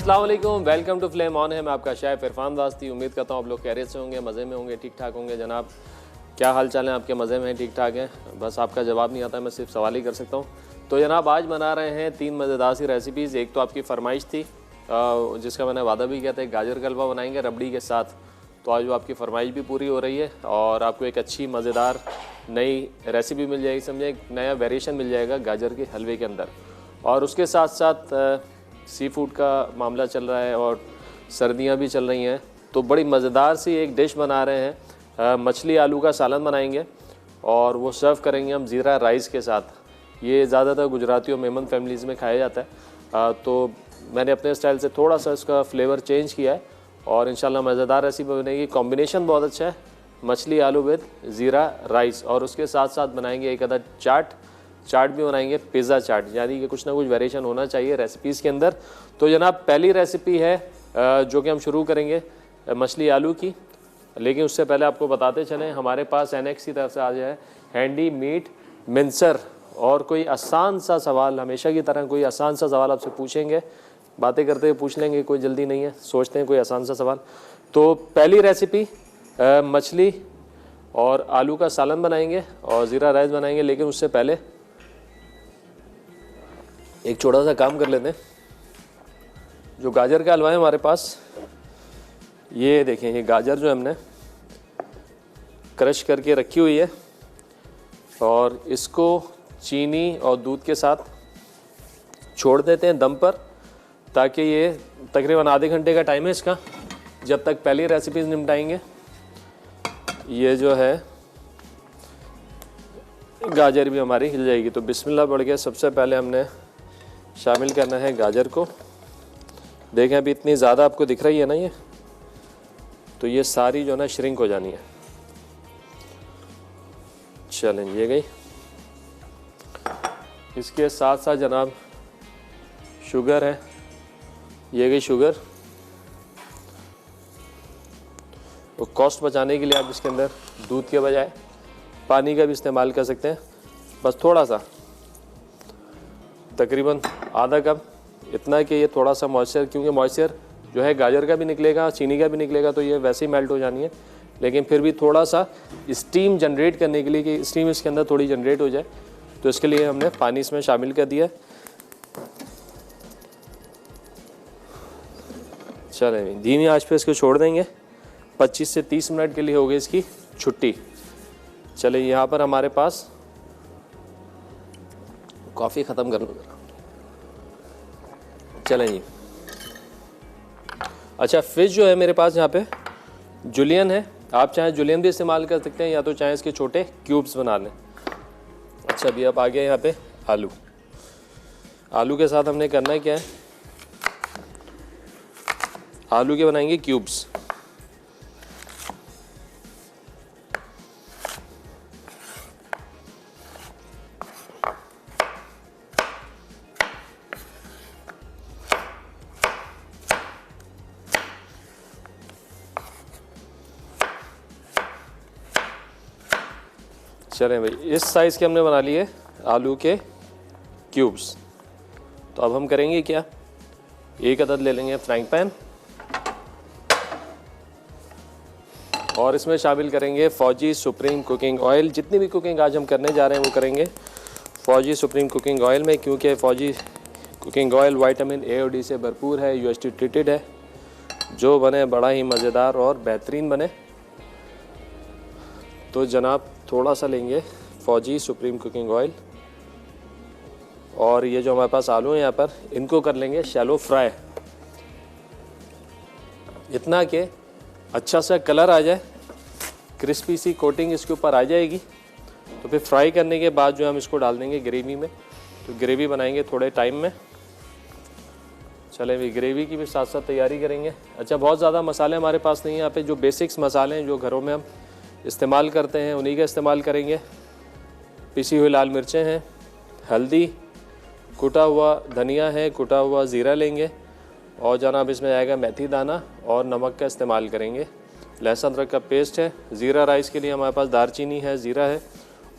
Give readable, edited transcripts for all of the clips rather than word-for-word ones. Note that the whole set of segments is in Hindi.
अस्सलाम वालेकुम, वेलकम टू फ्लेम ऑन है। मैं आपका शेफ इरफान वास्ती। उम्मीद करता हूँ आप लोग खैरियत से होंगे, मज़े में होंगे, ठीक ठाक होंगे। जनाब क्या हाल चाल है आपके? मज़े में हैं, ठीक ठाक हैं? बस आपका जवाब नहीं आता, मैं सिर्फ सवाल ही कर सकता हूँ। तो जनाब आज बना रहे हैं 3 मज़ेदार सी रेसिपीज़। एक तो आपकी फरमाइश थी जिसका मैंने वादा भी किया था, एक गाजर का हलवा बनाएंगे रबड़ी के साथ। तो आज वो आपकी फरमाइश भी पूरी हो रही है और आपको एक अच्छी मज़ेदार नई रेसिपी मिल जाएगी, समझे, एक नया वेरिएशन मिल जाएगा गाजर के हलवे के अंदर। और उसके साथ साथ सी फूड का मामला चल रहा है और सर्दियां भी चल रही हैं, तो बड़ी मज़ेदार सी एक डिश बना रहे हैं। मछली आलू का सालन बनाएंगे और वो सर्व करेंगे हम ज़ीरा राइस के साथ। ये ज़्यादातर गुजराती और मेमन फैमिलीज़ में खाया जाता है, तो मैंने अपने स्टाइल से थोड़ा सा इसका फ्लेवर चेंज किया है और इंशाल्लाह मज़ेदार रेसिपी बनेगी। कॉम्बिनेशन बहुत अच्छा है, मछली आलू विद ज़ीरा राइस। और उसके साथ साथ बनाएंगे एक अदर चाट भी बनाएंगे, पिज़्ज़ा चाट, यानी कि कुछ ना कुछ वेरिएशन होना चाहिए रेसिपीज़ के अंदर। तो जनाब पहली रेसिपी है जो कि हम शुरू करेंगे मछली आलू की। लेकिन उससे पहले आपको बताते चलें, हमारे पास एनएक्स की तरफ से आज है हैंडी मीट मिंसर। और कोई आसान सा सवाल, हमेशा की तरह कोई आसान सा सवाल आपसे पूछेंगे, बातें करते हुए पूछ लेंगे, कोई जल्दी नहीं है, सोचते हैं कोई आसान सा सवाल। तो पहली रेसिपी मछली और आलू का सालन बनाएंगे और ज़ीरा राइस बनाएंगे। लेकिन उससे पहले एक छोटा सा काम कर लेते हैं। जो गाजर का हलवा है हमारे पास, ये देखें, ये गाजर जो हमने क्रश करके रखी हुई है और इसको चीनी और दूध के साथ छोड़ देते हैं दम पर, ताकि ये तकरीबन आधे घंटे का टाइम है इसका, जब तक पहली रेसिपीज़ निपटाएंगे। ये जो है गाजर भी हमारी हिल जाएगी। तो बिस्मिल्लाह पढ़ के सबसे पहले हमने शामिल करना है गाजर को। देखें अभी इतनी ज़्यादा आपको दिख रही है ना ये, तो ये सारी जो ना श्रिंक हो जानी है। चलें, ये गई। इसके साथ साथ जनाब शुगर है, ये गई शुगर। तो कॉस्ट बचाने के लिए आप इसके अंदर दूध के बजाय पानी का भी इस्तेमाल कर सकते हैं, बस थोड़ा सा, तकरीबन आधा कप, इतना कि ये थोड़ा सा मॉइस्चर, क्योंकि मॉइस्चर जो है गाजर का भी निकलेगा, चीनी का भी निकलेगा, तो ये वैसे ही मेल्ट हो जानी है। लेकिन फिर भी थोड़ा सा स्टीम जनरेट करने के लिए, कि स्टीम इसके अंदर थोड़ी जनरेट हो जाए, तो इसके लिए हमने पानी इसमें शामिल कर दिया। चलें, धीमी आंच पे इसको छोड़ देंगे। 25 से 30 मिनट के लिए हो गई इसकी छुट्टी। चले, यहाँ पर हमारे पास कॉफ़ी ख़त्म कर लो। चलें जी। अच्छा, फिश जो है मेरे पास यहाँ पे जुलियन है, आप चाहें जुलियन भी इस्तेमाल कर सकते हैं, या तो चाहें इसके छोटे क्यूब्स बना लें। अच्छा, अभी अब आ गया यहाँ पे आलू के साथ हमने करना है क्या है, आलू के बनाएंगे क्यूब्स। चलें भाई, इस साइज़ के हमने बना लिए आलू के क्यूब्स। तो अब हम करेंगे क्या, एक अदद ले लेंगे फ्राइंग पैन और इसमें शामिल करेंगे फौजी सुप्रीम कुकिंग ऑयल। जितनी भी कुकिंग आज हम करने जा रहे हैं वो करेंगे फौजी सुप्रीम कुकिंग ऑयल में, क्योंकि फौजी कुकिंग ऑयल विटामिन ए और डी से भरपूर है, यूएसटी ट्रीटेड है, जो बने बड़ा ही मज़ेदार और बेहतरीन बने। तो जनाब थोड़ा सा लेंगे फौजी सुप्रीम कुकिंग ऑयल और ये जो हमारे पास आलू हैं यहाँ पर, इनको कर लेंगे शैलो फ्राई, इतना कि अच्छा सा कलर आ जाए, क्रिस्पी सी कोटिंग इसके ऊपर आ जाएगी। तो फिर फ्राई करने के बाद जो हम इसको डाल देंगे ग्रेवी में। तो ग्रेवी बनाएंगे थोड़े टाइम में। चले भी, ग्रेवी की भी साथ साथ तैयारी करेंगे। अच्छा, बहुत ज़्यादा मसाले हमारे पास नहीं है यहाँ पे, जो बेसिक्स मसाले हैं जो घरों में हम इस्तेमाल करते हैं उन्हीं का इस्तेमाल करेंगे। पिसी हुई लाल मिर्चें हैं, हल्दी, कुटा हुआ धनिया है, कुटा हुआ ज़ीरा लेंगे और जनाब इसमें आएगा मेथी दाना और नमक का इस्तेमाल करेंगे। लहसुन अदरक का पेस्ट है। ज़ीरा राइस के लिए हमारे पास दारचीनी है, ज़ीरा है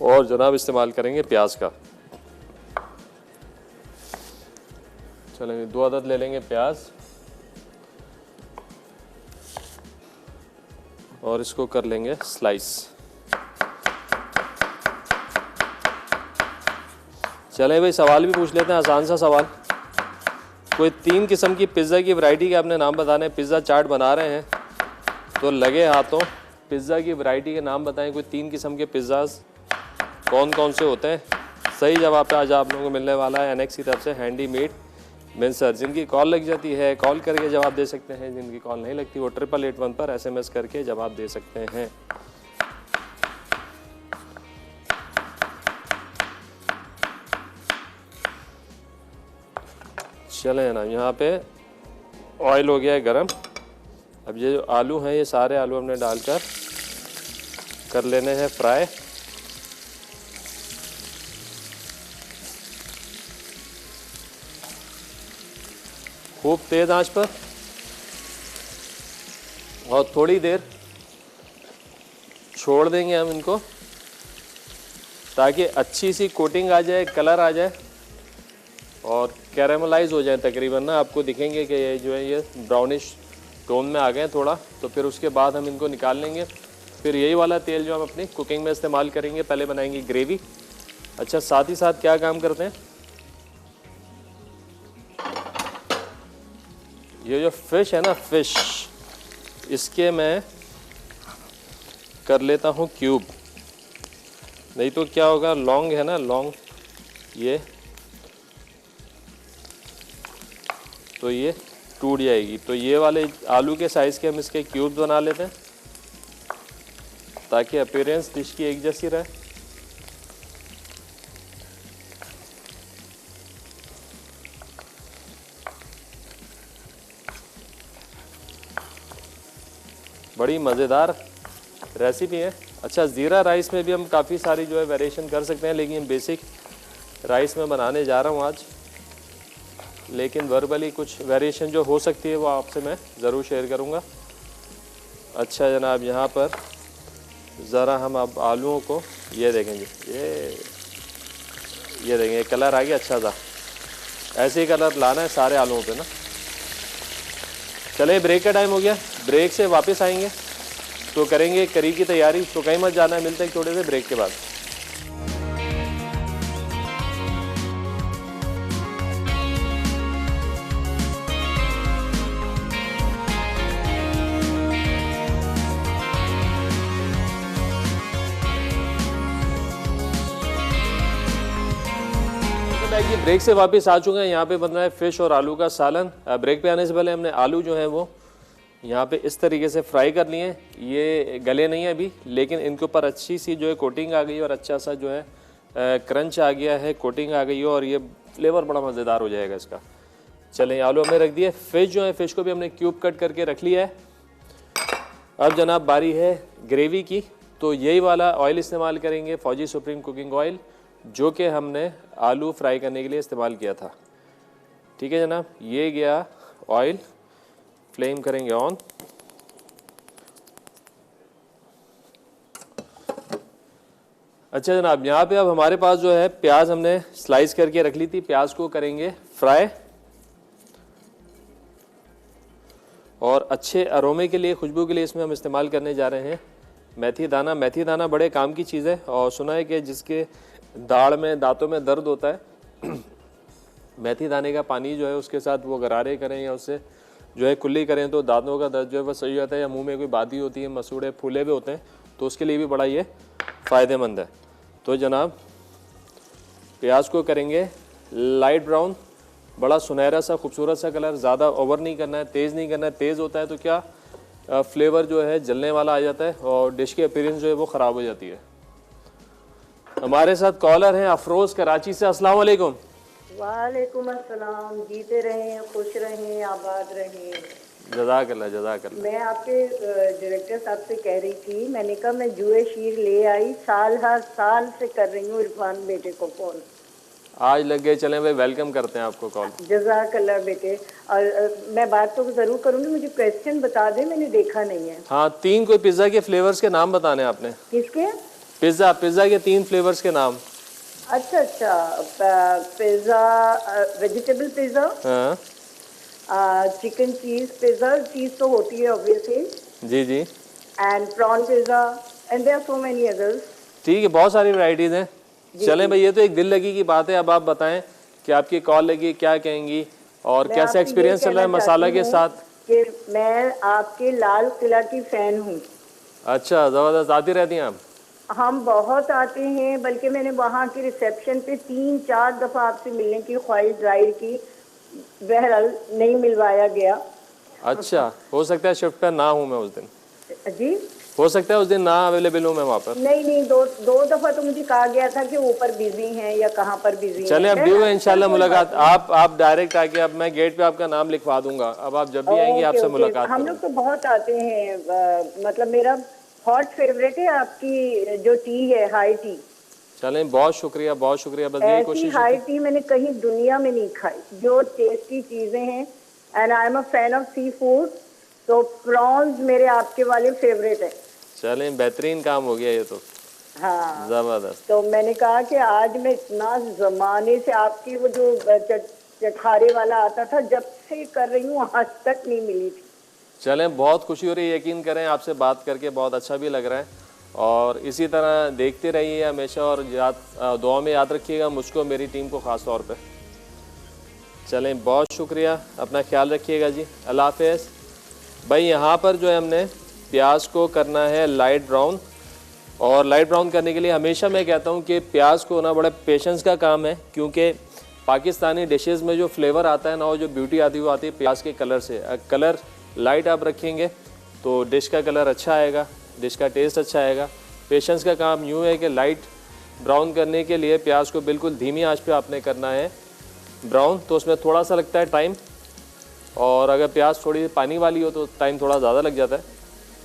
और जनाब इस्तेमाल करेंगे प्याज का। चलेंगे 2 अदद ले लेंगे प्याज और इसको कर लेंगे स्लाइस। चले भाई सवाल भी पूछ लेते हैं, आसान सा सवाल। कोई 3 किस्म की पिज़्ज़ा की वैरायटी के आपने नाम बताने। पिज़्ज़ा चाट बना रहे हैं तो लगे हाथों पिज़्ज़ा की वैरायटी के नाम बताएं। कोई 3 किस्म के पिज़्ज़ाज कौन कौन से होते हैं। सही जवाब पे आज आप लोगों को मिलने वाला है एनेक्स की तरफ से हैंडीमेड मिन्सर। जिनकी कॉल लग जाती है कॉल करके जवाब दे सकते हैं, जिनकी कॉल नहीं लगती वो 8881 पर SMS करके जवाब दे सकते हैं। चलें ना, यहाँ पे ऑयल हो गया है गरम। अब ये जो आलू हैं ये सारे आलू हमने डालकर कर लेने हैं फ्राई। खूब तेज आंच पर और थोड़ी देर छोड़ देंगे हम इनको ताकि अच्छी सी कोटिंग आ जाए, कलर आ जाए और कैरेमलाइज हो जाए तकरीबन ना। आपको दिखेंगे कि ये जो है ये ब्राउनिश टोन में आ गए थोड़ा। तो फिर उसके बाद हम इनको निकाल लेंगे। फिर यही वाला तेल जो हम अपनी कुकिंग में इस्तेमाल करेंगे। पहले बनाएंगे ग्रेवी। अच्छा, साथ ही साथ क्या काम करते हैं, ये जो फिश है ना, फिश इसके मैं कर लेता हूँ क्यूब। नहीं तो क्या होगा, लॉन्ग है ना, लॉन्ग ये तो ये टूट जाएगी। तो ये वाले आलू के साइज़ के हम इसके क्यूब्स बना लेते हैं ताकि अपीयरेंस डिश की एक जैसी रहे। बड़ी मज़ेदार रेसिपी है। अच्छा, ज़ीरा राइस में भी हम काफ़ी सारी जो है वेरिएशन कर सकते हैं, लेकिन बेसिक राइस में बनाने जा रहा हूँ आज। लेकिन वर्बली कुछ वेरिएशन जो हो सकती है वो आपसे मैं ज़रूर शेयर करूँगा। अच्छा जनाब, यहाँ पर ज़रा हम अब आलूओं को ये देखेंगे, ये देखेंगे कलर आ गया अच्छा सा। ऐसे ही कलर लाना है सारे आलूओं पे ना। चले, ब्रेक का टाइम हो गया। ब्रेक से वापस आएंगे तो करेंगे करी की तैयारी। तो कहीं मत जाना है, मिलते हैं थोड़े से ब्रेक के बाद। ये ब्रेक से वापस आ चुके हैं। यहाँ पे बन रहा है फ़िश और आलू का सालन। ब्रेक पे आने से पहले हमने आलू जो है वो यहाँ पे इस तरीके से फ्राई कर लिए हैं। ये गले नहीं है अभी, लेकिन इनके ऊपर अच्छी सी जो है कोटिंग आ गई है और अच्छा सा जो है क्रंच आ गया है, कोटिंग आ गई है और ये फ्लेवर बड़ा मज़ेदार हो जाएगा इसका। चलें, आलू हमने रख दिए। फ़िश जो है, फ़िश को भी हमने क्यूब कट करके रख लिया है। अब जनाब बारी है ग्रेवी की। तो यही वाला ऑयल इस्तेमाल करेंगे, फौजी सुप्रीम कुकिंग ऑयल, जो कि हमने आलू फ्राई करने के लिए इस्तेमाल किया था। ठीक है जनाब, ये गया ऑयल। फ्लेम करेंगे ऑन। अच्छा जनाब, यहाँ पे अब हमारे पास जो है प्याज हमने स्लाइस करके रख ली थी। प्याज को करेंगे फ्राई और अच्छे अरोमे के लिए, खुशबू के लिए इसमें हम इस्तेमाल करने जा रहे हैं मेथी दाना। मेथी दाना बड़े काम की चीज़ है और सुना है कि जिसके दाढ़ में, दांतों में दर्द होता है मेथी दाने का पानी जो है उसके साथ वो गरारे करें या उससे जो है कुल्ली करें तो दांतों का दर्द जो है वो सही होता है। या मुंह में कोई बादी होती है, मसूड़े फूले हुए होते हैं, तो उसके लिए भी बड़ा ये फ़ायदेमंद है। तो जनाब प्याज को करेंगे लाइट ब्राउन, बड़ा सुनहरा सा खूबसूरत सा कलर। ज़्यादा ओवर नहीं करना है, तेज़ नहीं करना है। तेज़ होता है तो क्या फ्लेवर जो है जलने वाला आ जाता है और डिश की अपीयरेंस जो है वो ख़राब हो जाती है। हमारे साथ कॉलर हैं अफरोज़ कराची से। अस्सलाम वालेकुम। वालेकुम अस्सलाम। जीते रहें, खुश रहें, आबाद रहें। जज़ाकल्लाह जज़ाकल्लाह। मैं आपके डायरेक्टर साहब से कह रही थी, मैंने कहा मैं जुए शीर ले आई, साल हर साल से कर रही हूँ इरफान बेटे को फ़ोन। आज लग गए, चलें भाई वेलकम करते हैं आपको कॉल। जज़ाकल्लाह बेटे। और मैं बात तो ज़रूर करूँगी, मुझे क्वेश्चन बता दें, मैंने देखा नहीं है। हाँ, 3 कोई पिज़्ज़ा के फ्लेवर्स के नाम बताने आपने। किसके? पिज़्ज़ा के 3 फ्लेवर्स के नाम। अच्छा, पिज़्ज़ा, वेजिटेबल पिज़्ज़ा, हाँ चिकन चीज़ पिज़्ज़ा। चीज़ तो होती है ऑब्वियसली। जी जी। and prawn pizza, and there are so many others. ठीक है, बहुत सारी वैरायटीज़ हैं। चलें भाई, ये तो एक दिल लगी की बात है। अब आप बताएं कि आपकी कॉल लगी, क्या कहेंगी और मैं कैसा आपसे एक्सपीरियंस ये चल रहा है कहना मसाला चाहती के हूँ साथ? कि मैं आपके लाल किला की फैन हूँ। अच्छा, ज़बरदस्त। आती रहती हैं आप? हम बहुत आते हैं, बल्कि मैंने वहाँ की रिसेप्शन पे 3-4 दफ़ा आपसे मिलने की ख्वाहिश जाहिर की, बहरहाल नहीं मिलवाया गया। अच्छा, हो सकता है शिफ्ट पर ना हूँ मैं उस दिन, जी हो सकता है उस दिन ना अवेलेबल हूँ मैं वहाँ पर। नहीं, दो दफ़ा तो मुझे कहा गया था कि ऊपर बिजी हैं या कहाँ पर बिजी हैं। चलें, अब ड्यू है इंशाल्लाह कोई मुलाकात। बात नहीं। आप डायरेक्ट आके, अब मैं गेट पे आपका नाम लिखवा दूंगा। अब आप जब भी आएंगी ओके आपसे ओके, मुलाकात हम करूंगा। लोग तो बहुत आते हैं। मतलब मेरा हॉट फेवरेट है आपकी जो टी है, हाई टी। चलें, बहुत शुक्रिया, बहुत शुक्रिया। बस यही ऐसी कोशिश हाई होती। टी मैंने कहीं दुनिया में नहीं खाई, जो टेस्टी चीजें हैं। And I am a fan of sea food, तो प्रॉन्स मेरे आपके वाले फेवरेट है। चलें, बेहतरीन काम हो गया ये तो, हाँ, ज़बरदस्त। तो मैंने कहा कि आज मैं इतना जमाने से आपकी वो जो चटखारे वाला आता था, जब से कर रही हूँ आज तक नहीं मिली थी। चलें, बहुत खुशी हो रही है, यकीन करें आपसे बात करके बहुत अच्छा भी लग रहा है। और इसी तरह देखते रहिए हमेशा, और दुआ में याद रखिएगा मुझको, मेरी टीम को ख़ास तौर पे। चलें, बहुत शुक्रिया, अपना ख्याल रखिएगा जी, अल्लाह हाफ़िज़। भाई यहाँ पर जो है हमने प्याज को करना है लाइट ब्राउन, और लाइट ब्राउन करने के लिए हमेशा मैं कहता हूँ कि प्याज को ना बड़ा पेशेंस का काम है, क्योंकि पाकिस्तानी डिशेस में जो फ्लेवर आता है ना, वो जो ब्यूटी आती है वो आती है प्याज के कलर से। कलर लाइट आप रखेंगे तो डिश का कलर अच्छा आएगा, डिश का टेस्ट अच्छा आएगा। पेशेंस का काम यूँ है कि लाइट ब्राउन करने के लिए प्याज को बिल्कुल धीमी आंच पे आपने करना है ब्राउन, तो उसमें थोड़ा सा लगता है टाइम, और अगर प्याज थोड़ी पानी वाली हो तो टाइम थोड़ा ज़्यादा लग जाता है।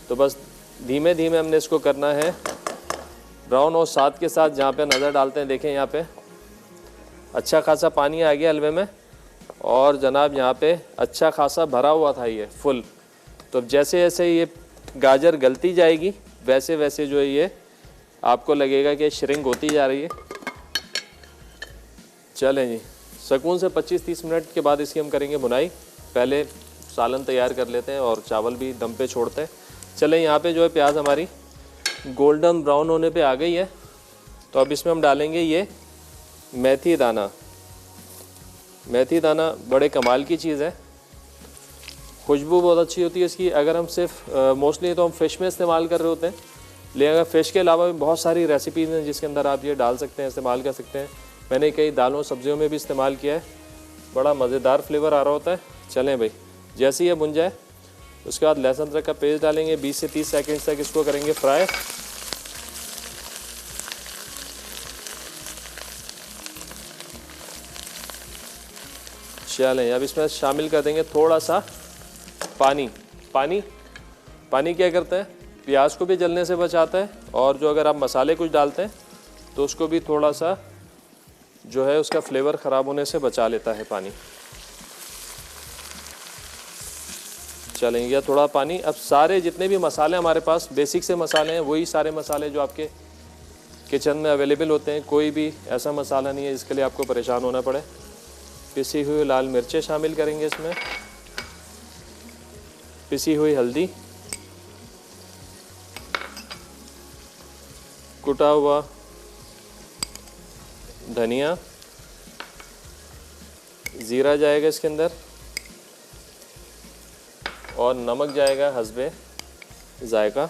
तो बस धीमे धीमे हमने इसको करना है ब्राउन। और साथ के साथ जहाँ पे नज़र डालते हैं, देखें यहाँ पे अच्छा खासा पानी आ गया हलवे में, और जनाब यहाँ पे अच्छा खासा भरा हुआ था ये फुल। तो जैसे जैसे ये गाजर गलती जाएगी, वैसे वैसे जो है ये आपको लगेगा कि श्रिंक होती जा रही है। चलें जी, सुकून से 25-30 मिनट के बाद इसकी हम करेंगे भुनाई। पहले सालन तैयार कर लेते हैं और चावल भी दम पे छोड़ते हैं। चलें, यहाँ पे जो है प्याज हमारी गोल्डन ब्राउन होने पे आ गई है, तो अब इसमें हम डालेंगे ये मेथी दाना। मेथी दाना बड़े कमाल की चीज़ है, खुशबू बहुत अच्छी होती है इसकी। अगर हम सिर्फ मोस्टली तो हम फ़िश में इस्तेमाल कर रहे होते हैं, लेकिन अगर फ़िश के अलावा भी बहुत सारी रेसिपीज़ हैं जिसके अंदर आप ये डाल सकते हैं, इस्तेमाल कर सकते हैं। मैंने कई दालों सब्जियों में भी इस्तेमाल किया है, बड़ा मज़ेदार फ्लेवर आ रहा होता है। चलें भाई, जैसे ही ये भुन जाए उसके बाद लहसुन अदरक का पेस्ट डालेंगे, 20 से 30 सेकंड तक इसको करेंगे फ्राई। चलें, अब इसमें शामिल कर देंगे थोड़ा सा पानी। पानी क्या करता है, प्याज को भी जलने से बचाता है, और जो अगर आप मसाले कुछ डालते हैं तो उसको भी थोड़ा सा जो है उसका फ्लेवर ख़राब होने से बचा लेता है पानी। चलेंगे थोड़ा पानी। अब सारे जितने भी मसाले हमारे पास बेसिक से मसाले हैं, वही सारे मसाले जो आपके किचन में अवेलेबल होते हैं। कोई भी ऐसा मसाला नहीं है जिसके लिए आपको परेशान होना पड़े। पिसी हुई लाल मिर्चें शामिल करेंगे इसमें, पिसी हुई हल्दी, कुटा हुआ धनिया, ज़ीरा जाएगा इसके अंदर, और नमक जाएगा हस्बे जायका।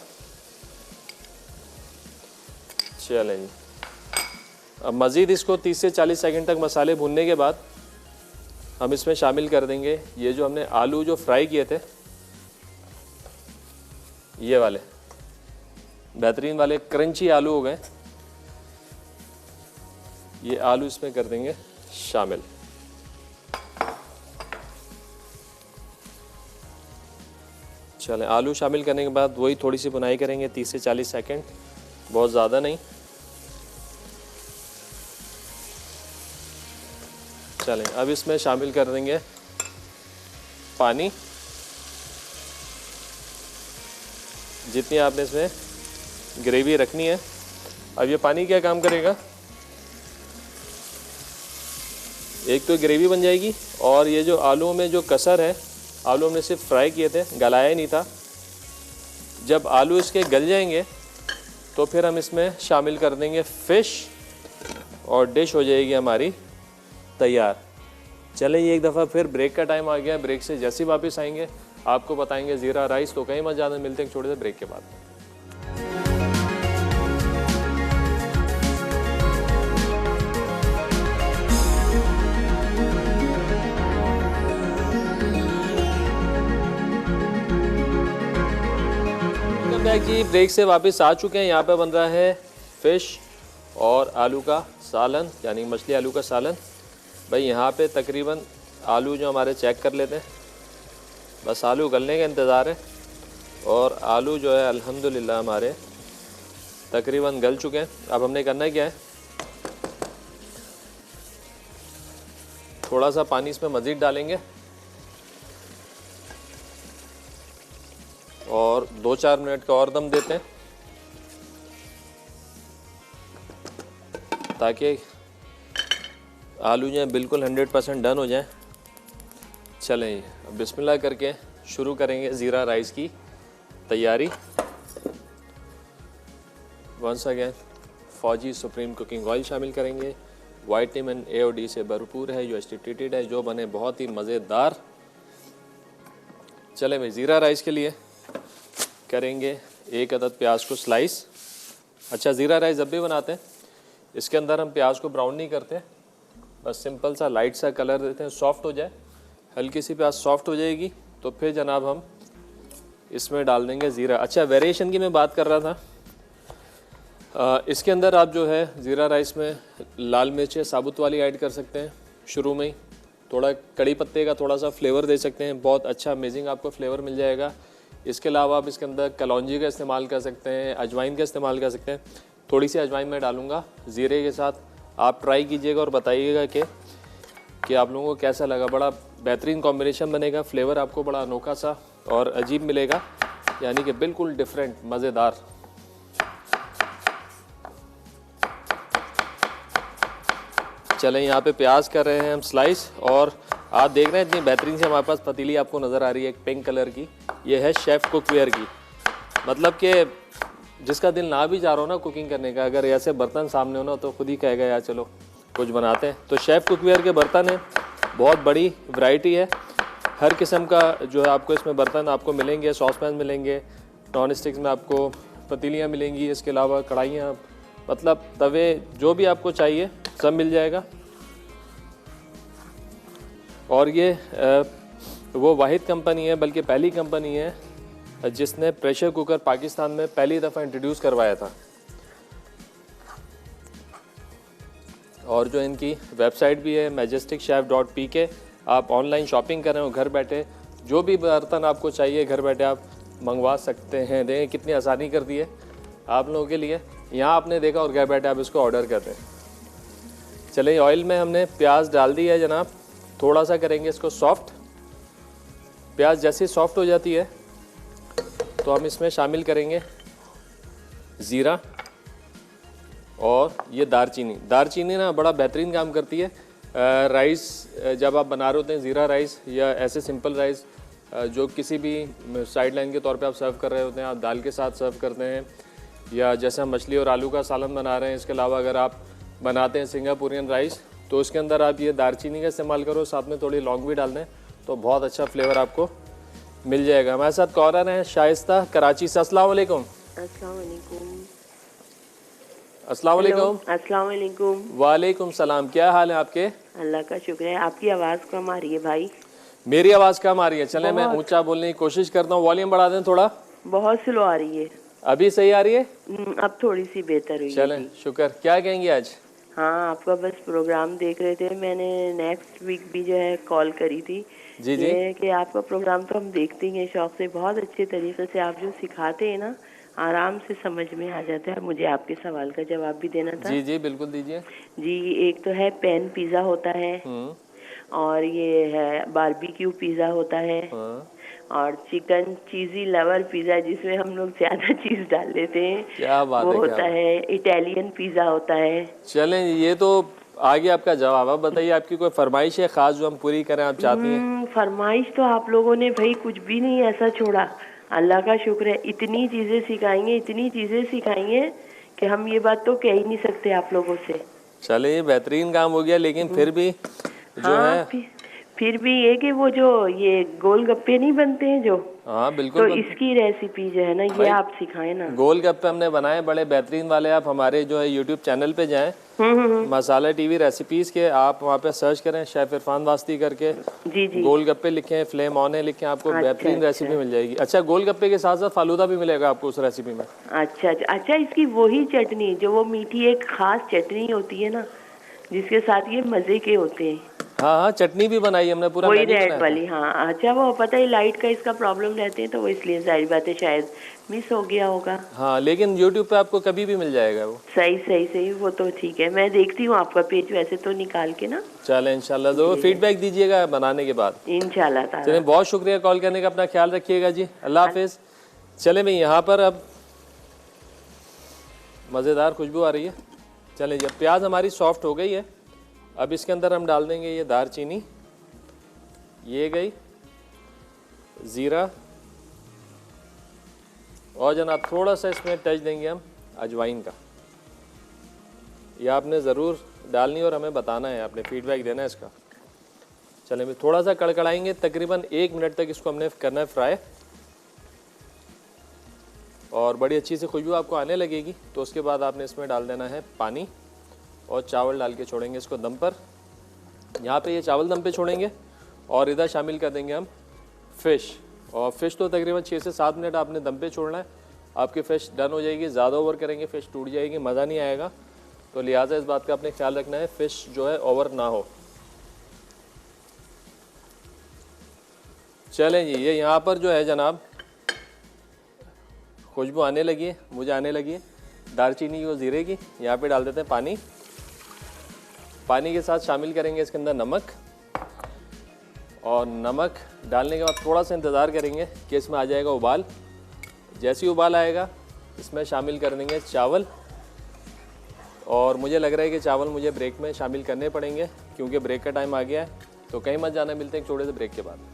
चलें जी, अब मज़ीद इसको 30 से 40 सेकंड तक मसाले भूनने के बाद हम इसमें शामिल कर देंगे ये जो हमने आलू जो फ्राई किए थे, ये वाले बेहतरीन वाले क्रंची आलू हो गए, ये आलू इसमें कर देंगे शामिल। चलें, आलू शामिल करने के बाद वही थोड़ी सी बुनाई करेंगे 30 से 40 सेकंड, बहुत ज़्यादा नहीं। चलें, अब इसमें शामिल कर देंगे पानी, जितनी आपने इसमें ग्रेवी रखनी है। अब ये पानी क्या काम करेगा, एक तो ग्रेवी बन जाएगी, और ये जो आलू में जो कसर है, आलू हमने सिर्फ फ्राई किए थे, गलाया ही नहीं था, जब आलू इसके गल जाएंगे तो फिर हम इसमें शामिल कर देंगे फ़िश और डिश हो जाएगी हमारी तैयार। चलें, ये एक दफ़ा फिर ब्रेक का टाइम आ गया। ब्रेक से जैसे ही वापस आएंगे आपको बताएंगे ज़ीरा राइस। तो कहीं मत जाना, मिलते हैं छोटे से ब्रेक के बाद। वेलकम बैक जी, ब्रेक से वापस आ चुके हैं। यहाँ पे बन रहा है फ़िश और आलू का सालन, यानी मछली आलू का सालन। भाई यहाँ पे तकरीबन आलू जो हमारे चेक कर लेते हैं, बस आलू गलने का इंतज़ार है। और आलू जो है अल्हम्दुलिल्लाह हमारे तकरीबन गल चुके हैं। अब हमने करना क्या है, थोड़ा सा पानी इसमें मज़ीद डालेंगे और 2-4 मिनट का और दम देते हैं ताकि आलू जो है बिल्कुल 100% डन हो जाए। चलें, अब बिस्मिल्लाह करके शुरू करेंगे ज़ीरा राइस की तैयारी। वंस अगेन फौजी सुप्रीम कुकिंग ऑयल शामिल करेंगे। विटामिन ए और डी से भरपूर है, UHT ट्रीटेड है, जो बने बहुत ही मज़ेदार। चलें भाई, ज़ीरा राइस के लिए करेंगे 1 अदद प्याज को स्लाइस। अच्छा, ज़ीरा राइस जब भी बनाते हैं इसके अंदर हम प्याज को ब्राउन नहीं करते, बस सिंपल सा लाइट सा कलर देते हैं, सॉफ्ट हो जाए। हल्की सी प्याज सॉफ्ट हो जाएगी तो फिर जनाब हम इसमें डाल देंगे ज़ीरा। अच्छा, वेरिएशन की मैं बात कर रहा था, इसके अंदर आप जो है ज़ीरा राइस में लाल मिर्चें साबुत वाली ऐड कर सकते हैं। शुरू में ही थोड़ा कड़ी पत्ते का थोड़ा सा फ्लेवर दे सकते हैं, बहुत अच्छा अमेजिंग आपको फ्लेवर मिल जाएगा। इसके अलावा आप इसके अंदर कलौंजी का इस्तेमाल कर सकते हैं, अजवाइन का इस्तेमाल कर सकते हैं। थोड़ी सी अजवाइन मैं डालूँगा ज़ीरे के साथ। आप ट्राई कीजिएगा और बताइएगा कि आप लोगों को कैसा लगा। बड़ा बेहतरीन कॉम्बिनेशन बनेगा, फ्लेवर आपको बड़ा अनोखा सा और अजीब मिलेगा, यानी कि बिल्कुल डिफरेंट, मज़ेदार। चलें, यहाँ पे प्याज कर रहे हैं हम स्लाइस और आप देख रहे हैं इतनी बेहतरीन से हमारे पास पतीली आपको नज़र आ रही है, एक पिंक कलर की। ये है शेफ़ कुकवेयर की, मतलब कि जिसका दिल ना भी जा रहा हो ना कुकिंग करने का, अगर ऐसे बर्तन सामने हो ना तो खुद ही कहेगा यार चलो कुछ बनाते हैं। तो शेफ़ कुकवेयर के बर्तन हैं, बहुत बड़ी वैरायटी है, हर किस्म का जो है आपको इसमें बर्तन आपको मिलेंगे। सॉस पैन मिलेंगे, नॉन स्टिक्स में आपको पतीलियाँ मिलेंगी, इसके अलावा कढ़ाइयाँ, मतलब तवे, जो भी आपको चाहिए सब मिल जाएगा। और ये वो वाहिद कंपनी है, बल्कि पहली कंपनी है जिसने प्रेशर कुकर पाकिस्तान में पहली दफ़ा इंट्रोड्यूस करवाया था। और जो इनकी वेबसाइट भी है majesticchef.pk, आप ऑनलाइन शॉपिंग कर रहे हो घर बैठे, जो भी बर्तन आपको चाहिए घर बैठे आप मंगवा सकते हैं। देखें कितनी आसानी कर दी है आप लोगों के लिए। यहाँ आपने देखा और घर बैठे आप इसको ऑर्डर कर दें। चलिए, ऑयल में हमने प्याज डाल दी है जनाब, थोड़ा सा करेंगे इसको सॉफ्ट। प्याज जैसे सॉफ्ट हो जाती है तो हम इसमें शामिल करेंगे ज़ीरा और ये दारचीनी। दारचीनी ना बड़ा बेहतरीन काम करती है। राइस जब आप बना रहे होते हैं, ज़ीरा राइस या ऐसे सिंपल राइस जो किसी भी साइड लाइन के तौर पे आप सर्व कर रहे होते हैं, आप दाल के साथ सर्व करते हैं, या जैसे हम मछली और आलू का सालन बना रहे हैं। इसके अलावा अगर आप बनाते हैं सिंगापुरियन राइस तो उसके अंदर आप ये दारचीनी का इस्तेमाल करो, साथ में थोड़ी लौंग भी डाल दें तो बहुत अच्छा फ्लेवर आपको मिल जाएगा। हमारे साथ कॉलर हैं शाइस्ता कराची से। अस्सलाम वालेकुम। अस्सलाम वालेकुम। वालेकुम सलाम। क्या हाल है आपके? अल्लाह का शुक्र है। आपकी आवाज़ कम आ रही है भाई। मेरी आवाज़ कम आ रही है? चलें मैं ऊंचा बोलने की कोशिश करता हूँ, वॉल्यूम बढ़ा दें थोड़ा। बहुत स्लो आ रही है। अभी सही आ रही है? अब थोड़ी सी बेहतर हुई है। चलें, शुक्र। क्या कहेंगे आज? हाँ, आपका बस प्रोग्राम देख रहे थे, मैंने नेक्स्ट वीक भी जो है कॉल करी थी। जी जी। ये कि आपका प्रोग्राम तो हम देखते ही हैं शौक से, बहुत अच्छे तरीके से आप जो सिखाते हैं ना, आराम से समझ में आ जाता है। मुझे आपके सवाल का जवाब भी देना था। जी जी बिल्कुल दीजिए। जी, एक तो है पैन पिज़्ज़ा होता है और ये है बारबेक्यू पिज़्ज़ा होता है और चिकन चीज़ी लवर पिज़्ज़ा जिसमें हम लोग ज़्यादा चीज़ डाल लेते हैं, क्या बात वो है, होता है। इटालियन पिज़्ज़ा होता है। चलें, ये तो आगे आपका जवाब। अब बताइए आपकी कोई फरमाइश है ख़ास जो हम पूरी करें, आप चाहती हैं? फरमाइश तो आप लोगों ने भाई कुछ भी नहीं ऐसा छोड़ा। अल्लाह का शुक्र है, इतनी चीजें सिखाएंगे कि हम ये बात तो कह ही नहीं सकते आप लोगों से। चलिए बेहतरीन काम हो गया, लेकिन फिर भी जो हाँ, है फिर भी ये कि वो जो ये गोलगप्पे नहीं बनते हैं जो, हाँ तो बिल्कुल इसकी रेसिपी जो है ना, ये आप सिखाएं ना। गोलगप्पे हमने बनाए बड़े बेहतरीन वाले। आप हमारे जो है यूट्यूब चैनल पे जाएं, मसाला टीवी रेसिपीज़ के, आप वहाँ पे सर्च करें शेफ़ इरफान वास्ती करके, जी जी। गोलगप्पे लिखें, फ्लेम ऑन है लिखें, आपको बेहतरीन रेसिपी मिल जाएगी। अच्छा, गोलगप्पे के साथ साथ फालूदा भी मिलेगा आपको उस रेसिपी में। अच्छा, इसकी वही चटनी जो वो मीठी एक खास चटनी होती है ना, जिसके साथ ये मजे के होते हैं। हाँ, चटनी भी बनाई हमने, पूरा वही मेन्यू रेड बनाया वाली। हाँ अच्छा, वो पता है लाइट का इसका प्रॉब्लम रहते हैं, तो वो इसलिए जाहिर बात है शायद मिस हो गया होगा। हाँ, लेकिन यूट्यूब पे आपको कभी भी मिल जाएगा वो। सही, वो तो ठीक है, मैं देखती हूँ आपका पेज वैसे तो निकाल के ना। चलें, इंशाल्लाह तो फीडबैक दीजिएगा बनाने के बाद। इंशाल्लाह ताला। चलें, बहुत शुक्रिया कॉल करने का, अपना ख्याल रखिएगा जी, अल्लाह हाफिज़। चलें भाई, यहाँ पर अब मज़ेदार खुशबू आ रही है। चलें, जब प्याज हमारी सॉफ्ट हो गई है, अब इसके अंदर हम डाल देंगे ये दारचीनी, ये गई ज़ीरा, और जनाब थोड़ा सा इसमें टच देंगे हम अजवाइन का। यह आपने ज़रूर डालनी और हमें बताना है, आपने फीडबैक देना है इसका। चलें भी थोड़ा सा कड़कड़ाएंगे, तकरीबन 1 मिनट तक इसको हमने करना है फ्राई, और बड़ी अच्छी से खुशबू आपको आने लगेगी। तो उसके बाद आपने इसमें डाल देना है पानी, और चावल डाल के छोड़ेंगे इसको दम पर। यहाँ पे ये चावल दम पे छोड़ेंगे, और इधर शामिल कर देंगे हम फ़िश। और फ़िश तो तकरीबन 6 से 7 मिनट आपने दम पे छोड़ना है, आपकी फ़िश डन हो जाएगी। ज़्यादा ओवर करेंगे फ़िश टूट जाएगी, मज़ा नहीं आएगा, तो लिहाजा इस बात का आपने ख्याल रखना है फ़िश जो है ओवर ना हो। चलें जी, ये यहाँ पर जो है जनाब खुशबू आने लगी है, मुझे आने लगी है दालचीनी और ज़ीरे की। यहाँ पे डाल देते हैं पानी, पानी के साथ शामिल करेंगे इसके अंदर नमक, और नमक डालने के बाद थोड़ा सा इंतज़ार करेंगे कि इसमें आ जाएगा उबाल। जैसे ही उबाल आएगा इसमें शामिल कर देंगे चावल, और मुझे लग रहा है कि चावल मुझे ब्रेक में शामिल करने पड़ेंगे क्योंकि ब्रेक का टाइम आ गया है। तो कहीं मत जाना, मिलते हैं एक छोटे से ब्रेक के बाद।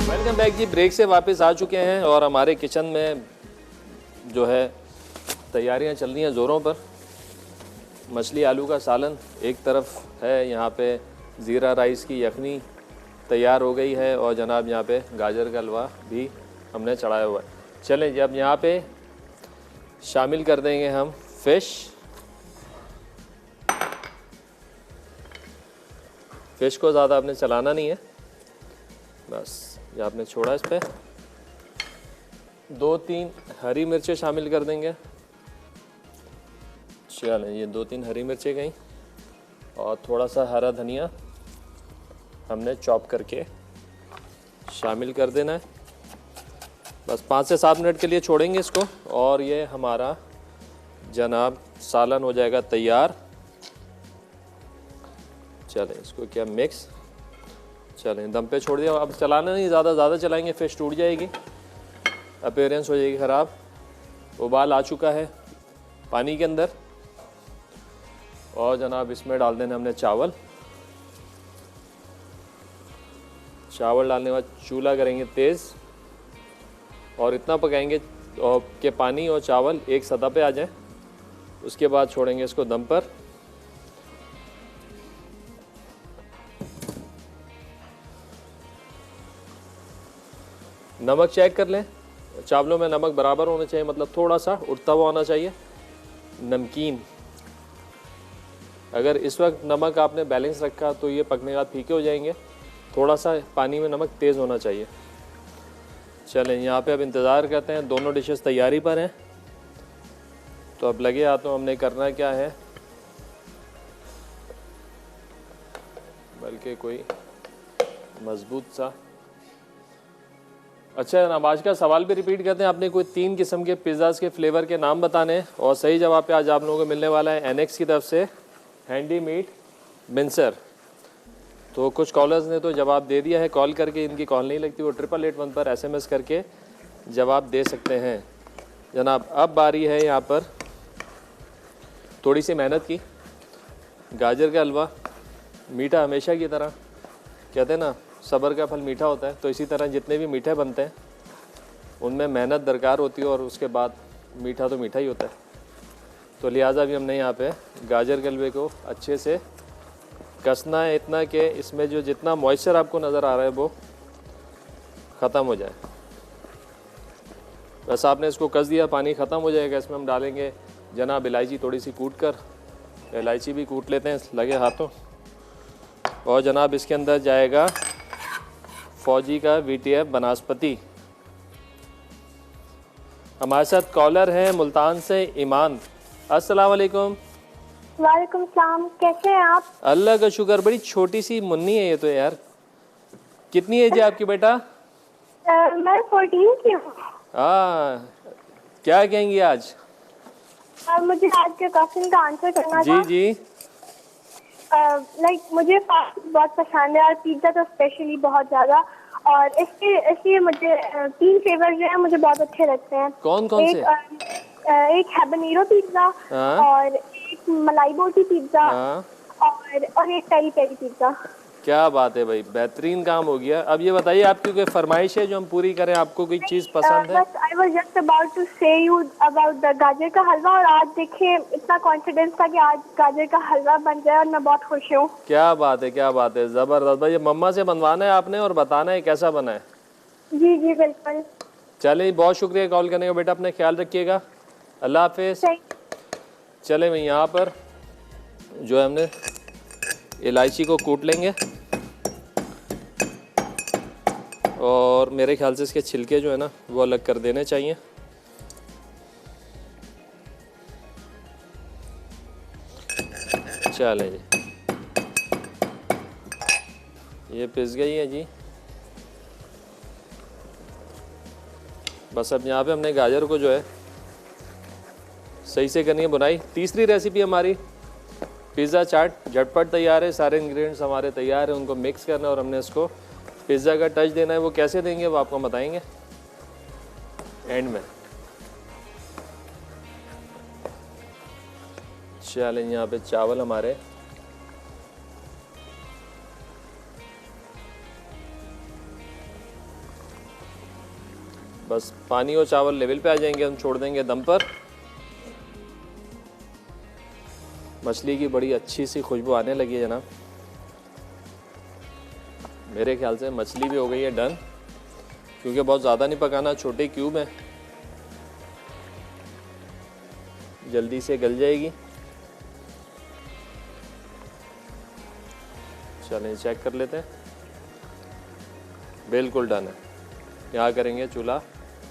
वेलकम बैक जी, ब्रेक से वापस आ चुके हैं और हमारे किचन में जो है तैयारियां चल रही हैं ज़ोरों पर। मछली आलू का सालन एक तरफ है, यहाँ पे ज़ीरा राइस की यखनी तैयार हो गई है, और जनाब यहाँ पे गाजर का हलवा भी हमने चढ़ाया हुआ है। चलें जी, अब यहाँ पे शामिल कर देंगे हम फ़िश। फ़िश को ज़्यादा आपने चलाना नहीं है, बस ये आपने छोड़ा। इस पर 2-3 हरी मिर्चें शामिल कर देंगे। चलें, ये 2-3 हरी मिर्चें गई, और थोड़ा सा हरा धनिया हमने चॉप करके शामिल कर देना है। बस 5 से 7 मिनट के लिए छोड़ेंगे इसको, और ये हमारा जनाब सालन हो जाएगा तैयार। चलें, इसको क्या मिक्स, चलें दम पे छोड़ दिया। अब चलाना नहीं, ज़्यादा चलाएंगे फ़िश टूट जाएगी, अपीयरेंस हो जाएगी ख़राब। उबाल आ चुका है पानी के अंदर, और जनाब इसमें डाल देना हमने चावल। चावल डालने के बाद चूल्हा करेंगे तेज़, और इतना पकाएंगे कि पानी और चावल एक सतह पे आ जाए। उसके बाद छोड़ेंगे इसको दम पर। नमक चेक कर लें, चावलों में नमक बराबर होना चाहिए, मतलब थोड़ा सा उठता हुआ होना चाहिए। नमकीन, अगर इस वक्त नमक आपने बैलेंस रखा तो ये पकने के बाद फीके हो जाएंगे। थोड़ा सा पानी में नमक तेज़ होना चाहिए। चलें, यहाँ पे अब इंतज़ार करते हैं, दोनों डिशेस तैयारी पर हैं। तो अब लगे हाथों हमने करना क्या है, बल्कि कोई मजबूत सा। अच्छा जनाब, आज का सवाल भी रिपीट करते हैं। आपने कोई 3 किस्म के पिज़्ज़ाज़ के फ्लेवर के नाम बताने हैं, और सही जवाब पे आज आप लोगों को मिलने वाला है एनेक्स की तरफ से हैंडी मीट मिंसर। तो कुछ कॉलर्स ने तो जवाब दे दिया है कॉल करके, इनकी कॉल नहीं लगती, वो 8881 पर SMS करके जवाब दे सकते हैं। जनाब अब बारी है यहाँ पर थोड़ी सी मेहनत की। गाजर का हलवा मीठा हमेशा की तरह, कहते हैं ना सब्र का फल मीठा होता है, तो इसी तरह जितने भी मीठे बनते हैं उनमें मेहनत दरकार होती है और उसके बाद मीठा तो मीठा ही होता है। तो लिहाजा भी हमने यहाँ पे गाजर के हलवे को अच्छे से कसना है, इतना कि इसमें जो जितना मॉइस्चर आपको नज़र आ रहा है वो ख़त्म हो जाए। बस आपने इसको कस दिया, पानी ख़त्म हो जाएगा। इसमें हम डालेंगे जनाब इलायची थोड़ी सी कूट कर, इलायची भी कूट लेते हैं लगे हाथों। और जनाब इसके अंदर जाएगा फौजी का VTF बनास्पति। हमारे साथ कॉलर हैं मुल्तान से ईमान। अस्सलाम वालेकुम। वालेकुम सलाम, कैसे हैं आप? अल्लाह का शुक्र। बड़ी छोटी सी मुन्नी है ये तो यार। कितनी एज है आपकी बेटा? मैं 14 की हूँ। क्या कहेंगी आज? मुझे आज के क्वेश्चन का आंसर करना जी था। जी। लाइक मुझे फास्ट फूड बहुत पसंद है और पिज्ज़ा तो स्पेशली बहुत ज़्यादा, और इसलिए मुझे 3 फ्लेवर जो है मुझे बहुत अच्छे लगते हैं। कौन कौन से? एक हैबनेरो पिज्ज़ा, और एक मलाई बोटी पिज्ज़ा, और एक पेरी पेरी पिज्ज़ा। क्या बात है भाई, बेहतरीन काम हो गया। अब ये बताइए आपकी कोई फरमाइश है जो हम पूरी करें? आपको कोई चीज़ पसंद है? बस I was just about to say you about the gajar ka हलवा, और आज देखिए इतना कॉन्फिडेंस था कि आज गाजर का हलवा बन जाए और मैं बहुत खुश हूँ। क्या बात है, क्या बात है, ज़बरदस्त भाई। ये मम्मा से बनवाना है आपने और बताना है कैसा बना है। जी जी बिल्कुल। चले, बहुत शुक्रिया कॉल करने का बेटा, अपने ख्याल रखिएगा। अल्लाह हाफिज़। चले भाई, यहाँ पर जो है हमने इलायची को कूट लेंगे और मेरे ख्याल से इसके छिलके जो है ना वो अलग कर देने चाहिए। चलें जी, ये पिस गई है जी। बस अब यहाँ पे हमने गाजर को जो है सही से करनी है बुनाई। तीसरी रेसिपी हमारी पिज़्ज़ा चाट झटपट तैयार है। सारे इंग्रेडिएंट्स हमारे तैयार हैं, उनको मिक्स करना है और हमने इसको पिज़्ज़ा का टच देना है। वो कैसे देंगे वो आपको बताएंगे एंड में। चलें, यहाँ पे चावल हमारे बस पानी और चावल लेवल पे आ जाएंगे, हम छोड़ देंगे दम पर। मछली की बड़ी अच्छी सी खुशबू आने लगी है जनाब। मेरे ख्याल से मछली भी हो गई है डन, क्योंकि बहुत ज़्यादा नहीं पकाना, छोटे क्यूब हैं, जल्दी से गल जाएगी। चलें चेक कर लेते हैं, बिल्कुल डन है। यहाँ करेंगे चूल्हा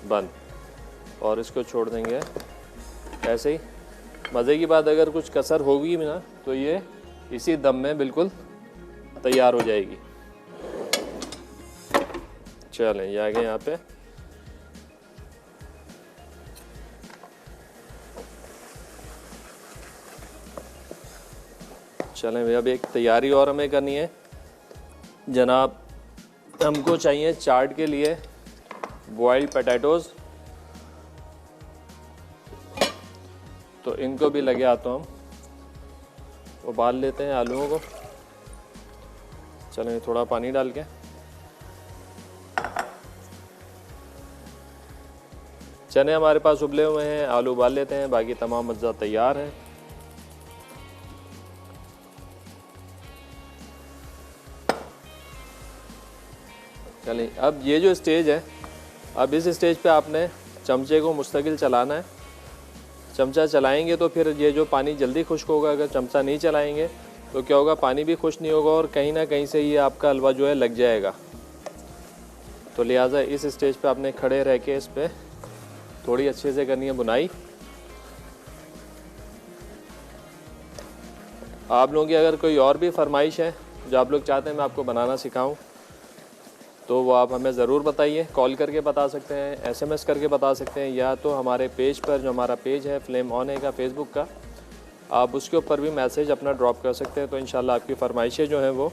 बंद और इसको छोड़ देंगे ऐसे ही। मज़े की बात, अगर कुछ कसर होगी भी ना तो ये इसी दम में बिल्कुल तैयार हो जाएगी। चलें, ये आ गए यहाँ पे। चलें भैया, अब एक तैयारी और हमें करनी है जनाब। हमको चाहिए चाट के लिए बॉइल्ड पोटैटोज़, तो इनको भी लगे हाथों हम उबाल लेते हैं आलूओं को। चलें, थोड़ा पानी डाल के चने हमारे पास उबले हुए हैं, आलू उबाल लेते हैं, बाकी तमाम अज्जा तैयार हैं। चलिए, अब ये जो स्टेज है, अब इस स्टेज पे आपने चमचे को मुस्तकिल चलाना है। चमचा चलाएंगे तो फिर ये जो पानी जल्दी खुश्क होगा। अगर चमचा नहीं चलाएंगे तो क्या होगा, पानी भी खुश्क नहीं होगा और कहीं ना कहीं से ये आपका हलवा जो है लग जाएगा। तो लिहाजा इस स्टेज पे आपने खड़े रह के इस पर थोड़ी अच्छे से करनी है बुनाई। आप लोगों की अगर कोई और भी फरमाइश है जो आप लोग चाहते हैं मैं आपको बनाना सिखाऊं, तो वो आप हमें ज़रूर बताइए। कॉल करके बता सकते हैं, SMS करके बता सकते हैं, या तो हमारे पेज पर, जो हमारा पेज है फ्लेम ऑन है का फेसबुक का, आप उसके ऊपर भी मैसेज अपना ड्रॉप कर सकते हैं। तो इंशाल्लाह आपकी फरमाइशें जो हैं वो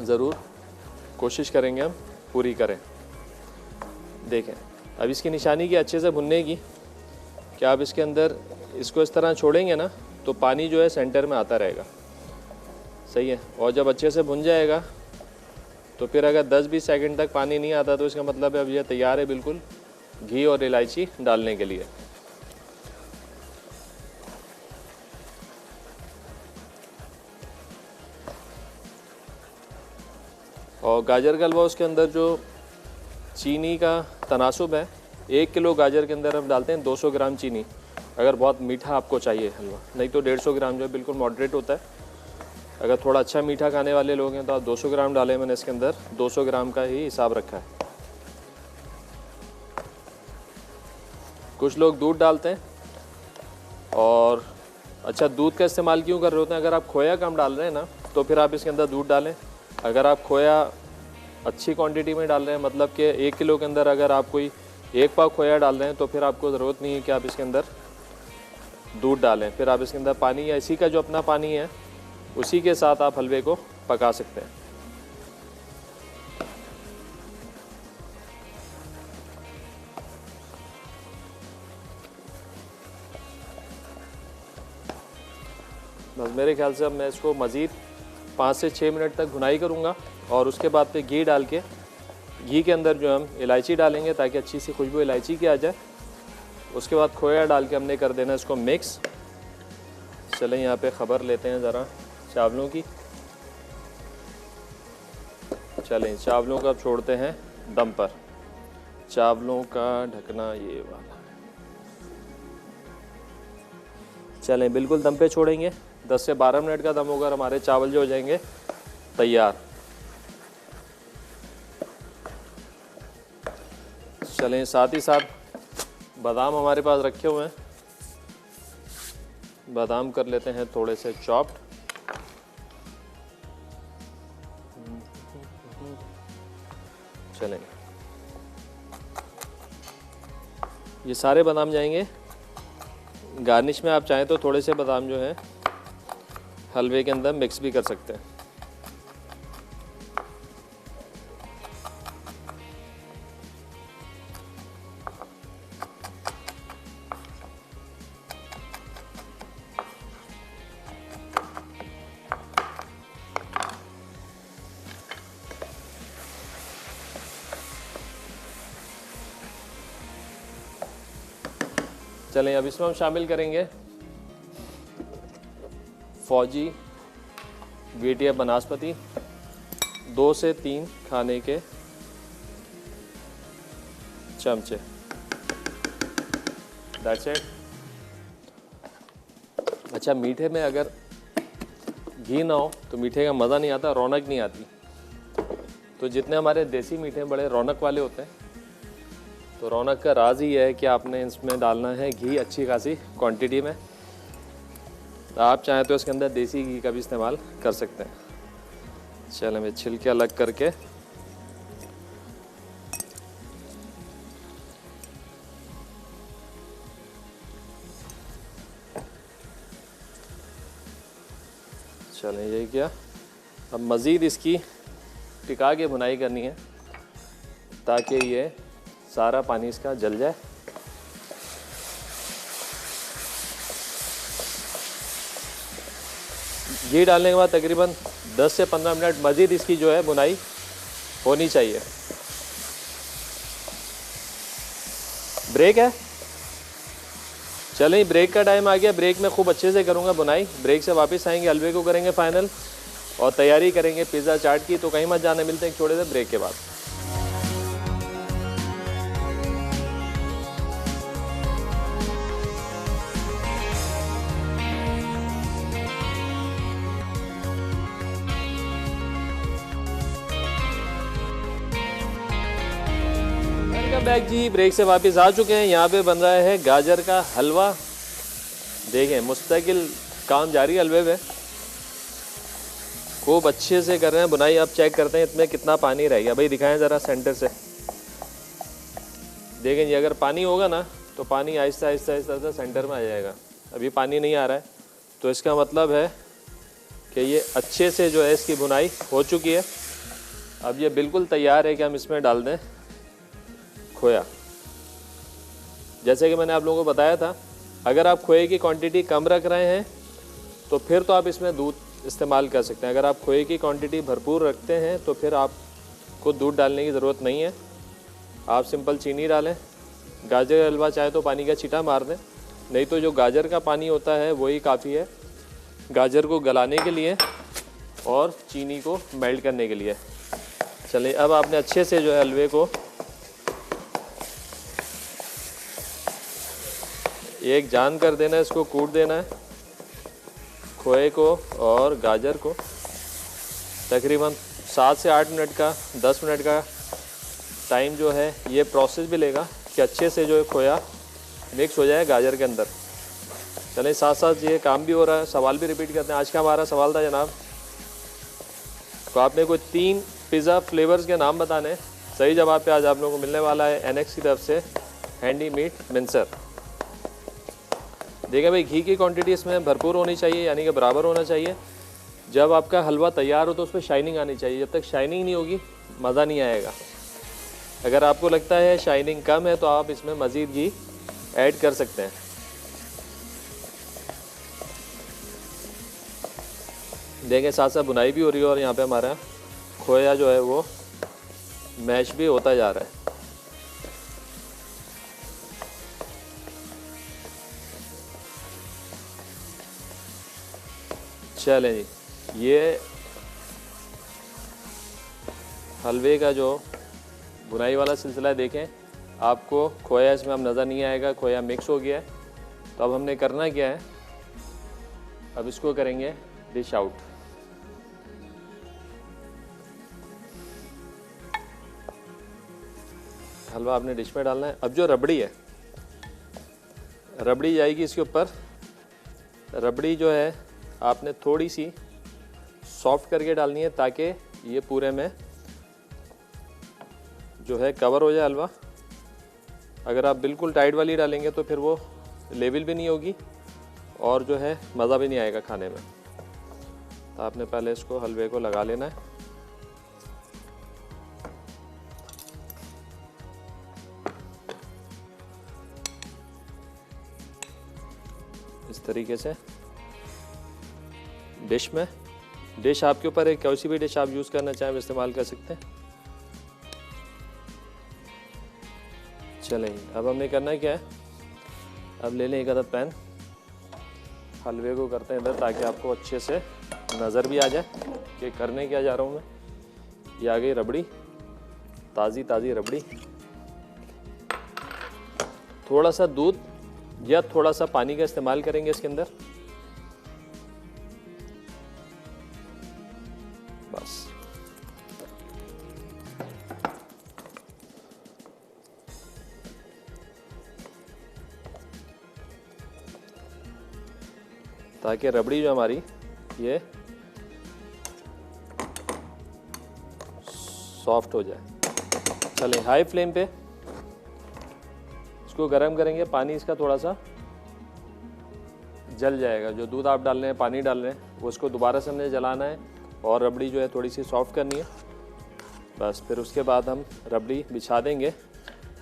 ज़रूर कोशिश करेंगे हम पूरी करें। देखें, अब इसकी निशानी की अच्छे से भुनने की, कि आप इसके अंदर इसको इस तरह छोड़ेंगे ना तो पानी जो है सेंटर में आता रहेगा, सही है। और जब अच्छे से भुन जाएगा तो फिर अगर 10-20 सेकंड तक पानी नहीं आता तो इसका मतलब है अब ये तैयार है बिल्कुल घी और इलायची डालने के लिए। और गाजर का हलवा, उसके अंदर जो चीनी का तनासुब है, 1 किलो गाजर के अंदर हम डालते हैं 200 ग्राम चीनी, अगर बहुत मीठा आपको चाहिए हलवा, नहीं तो 150 ग्राम जो है बिल्कुल मॉडरेट होता है। अगर थोड़ा अच्छा मीठा खाने वाले लोग हैं तो आप 200 ग्राम डालें, मैंने इसके अंदर 200 ग्राम का ही हिसाब रखा है। कुछ लोग दूध डालते हैं, और अच्छा दूध का इस्तेमाल क्यों कर रहे होते हैं, अगर आप खोया कम डाल रहे हैं ना तो फिर आप इसके अंदर दूध डालें। अगर आप खोया अच्छी क्वांटिटी में डाल रहे हैं, मतलब कि 1 किलो के अंदर अगर आप कोई 1 पाव खोया डाल रहे हैं तो फिर आपको ज़रूरत नहीं है कि आप इसके अंदर दूध डालें। फिर आप इसके अंदर पानी या इसी का जो अपना पानी है उसी के साथ आप हलवे को पका सकते हैं। बस मेरे ख्याल से अब मैं इसको मज़ीद 5 से 6 मिनट तक भुनाई करूँगा, और उसके बाद पे घी डाल के, घी के अंदर जो हम इलायची डालेंगे ताकि अच्छी सी खुशबू इलायची की आ जाए। उसके बाद खोया डाल के हमने कर देना इसको मिक्स। चलें यहाँ पे ख़बर लेते हैं ज़रा चावलों की। चलें चावलों का अब छोड़ते हैं दम पर। चावलों का ढकना ये वाला, चलें बिल्कुल दम पे छोड़ेंगे। 10 से 12 मिनट का दम होगा, हमारे चावल जो हो जाएंगे तैयार। चलें साथ ही साथ बादाम हमारे पास रखे हुए हैं, बादाम कर लेते हैं थोड़े से चॉप्ड। चलें ये सारे बादाम जाएंगे। गार्निश में आप चाहें तो थोड़े से बादाम जो हैं हलवे के अंदर मिक्स भी कर सकते हैं। चलें अब इसमें हम शामिल करेंगे फौजी वीटिया बनास्पति, 2 से 3 खाने के चमचे। That's it. अच्छा मीठे में अगर घी ना हो तो मीठे का मज़ा नहीं आता, रौनक नहीं आती। तो जितने हमारे देसी मीठे बड़े रौनक वाले होते हैं, तो रौनक का राज ही है कि आपने इसमें डालना है घी अच्छी खासी क्वांटिटी में। आप चाहें तो इसके अंदर देसी घी का भी इस्तेमाल कर सकते हैं। चलें मैं छिलके अलग करके चलें यही किया। अब मज़ीद इसकी टिका के भुनाई करनी है ताकि ये सारा पानी इसका जल जाए। घी डालने के बाद तकरीबन 10 से 15 मिनट मज़ीद इसकी जो है भुनाई होनी चाहिए। ब्रेक है, चलें ब्रेक का टाइम आ गया। ब्रेक में खूब अच्छे से करूँगा भुनाई। ब्रेक से वापस आएंगे, हलवे को करेंगे फाइनल और तैयारी करेंगे पिज़्ज़ा चाट की। तो कहीं मत जाने, मिलते हैं एक छोटे से ब्रेक के बाद। बैक जी ब्रेक से वापस आ चुके हैं। यहाँ पे बन रहा है गाजर का हलवा। देखें मुस्तकिल काम जारी हलवे में, खूब अच्छे से कर रहे हैं बुनाई। अब चेक करते हैं इसमें कितना पानी रह गया। भाई दिखाएं ज़रा सेंटर से। देखें जी अगर पानी होगा ना तो पानी आहिस्ता आहिस्ता आहिस्ता आहिस्ता सेंटर में आ जाएगा। अभी पानी नहीं आ रहा है तो इसका मतलब है कि ये अच्छे से जो है इसकी बुनाई हो चुकी है। अब ये बिल्कुल तैयार है कि हम इसमें डाल दें खोया। जैसे कि मैंने आप लोगों को बताया था अगर आप खोए की क्वांटिटी कम रख रहे हैं तो फिर तो आप इसमें दूध इस्तेमाल कर सकते हैं। अगर आप खोए की क्वांटिटी भरपूर रखते हैं तो फिर आपको दूध डालने की ज़रूरत नहीं है, आप सिंपल चीनी डालें। गाजर का हलवा चाहे तो पानी का छींटा मार दें, नहीं तो जो गाजर का पानी होता है वही काफ़ी है गाजर को गलाने के लिए और चीनी को मेल्ट करने के लिए। चलिए अब आपने अच्छे से जो है हलवे को एक जान कर देना है, इसको कूट देना है खोए को और गाजर को। तकरीबन 7 से 8 मिनट का 10 मिनट का टाइम जो है ये प्रोसेस भी लेगा कि अच्छे से जो है खोया मिक्स हो जाए गाजर के अंदर। चलें साथ साथ ये काम भी हो रहा है। सवाल भी रिपीट करते हैं। आज का हमारा सवाल था जनाब, तो आपने कोई 3 पिज़्ज़ा फ्लेवर्स के नाम बताने। सही जवाब पे आज आप लोगों को मिलने वाला है एनएक्स की तरफ से हैंडी मीट मिंसर। देखिए भाई, घी की क्वांटिटी इसमें भरपूर होनी चाहिए, यानी कि बराबर होना चाहिए। जब आपका हलवा तैयार हो तो उस पर शाइनिंग आनी चाहिए। जब तक शाइनिंग नहीं होगी मज़ा नहीं आएगा। अगर आपको लगता है शाइनिंग कम है तो आप इसमें मज़ीद घी ऐड कर सकते हैं। देखें साथ साथ बुनाई भी हो रही है और यहाँ पे हमारा खोया जो है वो मैश भी होता जा रहा है। चलें जी, ये हलवे का जो बुनाई वाला सिलसिला है, देखें आपको खोया इसमें अब नज़र नहीं आएगा, खोया मिक्स हो गया है। तो अब हमने करना क्या है, अब इसको करेंगे डिश आउट। हलवा आपने डिश में डालना है। अब जो रबड़ी है, रबड़ी जाएगी इसके ऊपर। रबड़ी जो है आपने थोड़ी सी सॉफ्ट करके डालनी है ताकि ये पूरे में जो है कवर हो जाए हलवा। अगर आप बिल्कुल टाइट वाली डालेंगे तो फिर वो लेवल भी नहीं होगी और जो है मज़ा भी नहीं आएगा खाने में। तो आपने पहले इसको हलवे को लगा लेना है। इस तरीके से डिश में। डिश आपके ऊपर है, कोई सी भी डिश आप यूज़ करना चाहें इस्तेमाल कर सकते हैं। चलें अब हमने करना क्या है, अब ले लें एक अदद पैन, हलवे को करते हैं इधर ताकि आपको अच्छे से नज़र भी आ जाए कि करने क्या जा रहा हूँ मैं। ये आ गई रबड़ी, ताज़ी ताज़ी रबड़ी। थोड़ा सा दूध या थोड़ा सा पानी का इस्तेमाल करेंगे इसके अंदर, बस। ताकि रबड़ी जो हमारी ये सॉफ्ट हो जाए। चलें हाई फ्लेम पे इसको गरम करेंगे। पानी इसका थोड़ा सा जल जाएगा। जो दूध आप डाल रहे हैं, पानी डाल रहे हैं, वो उसको दोबारा से हमने जलाना है और रबड़ी जो है थोड़ी सी सॉफ्ट करनी है। बस फिर उसके बाद हम रबड़ी बिछा देंगे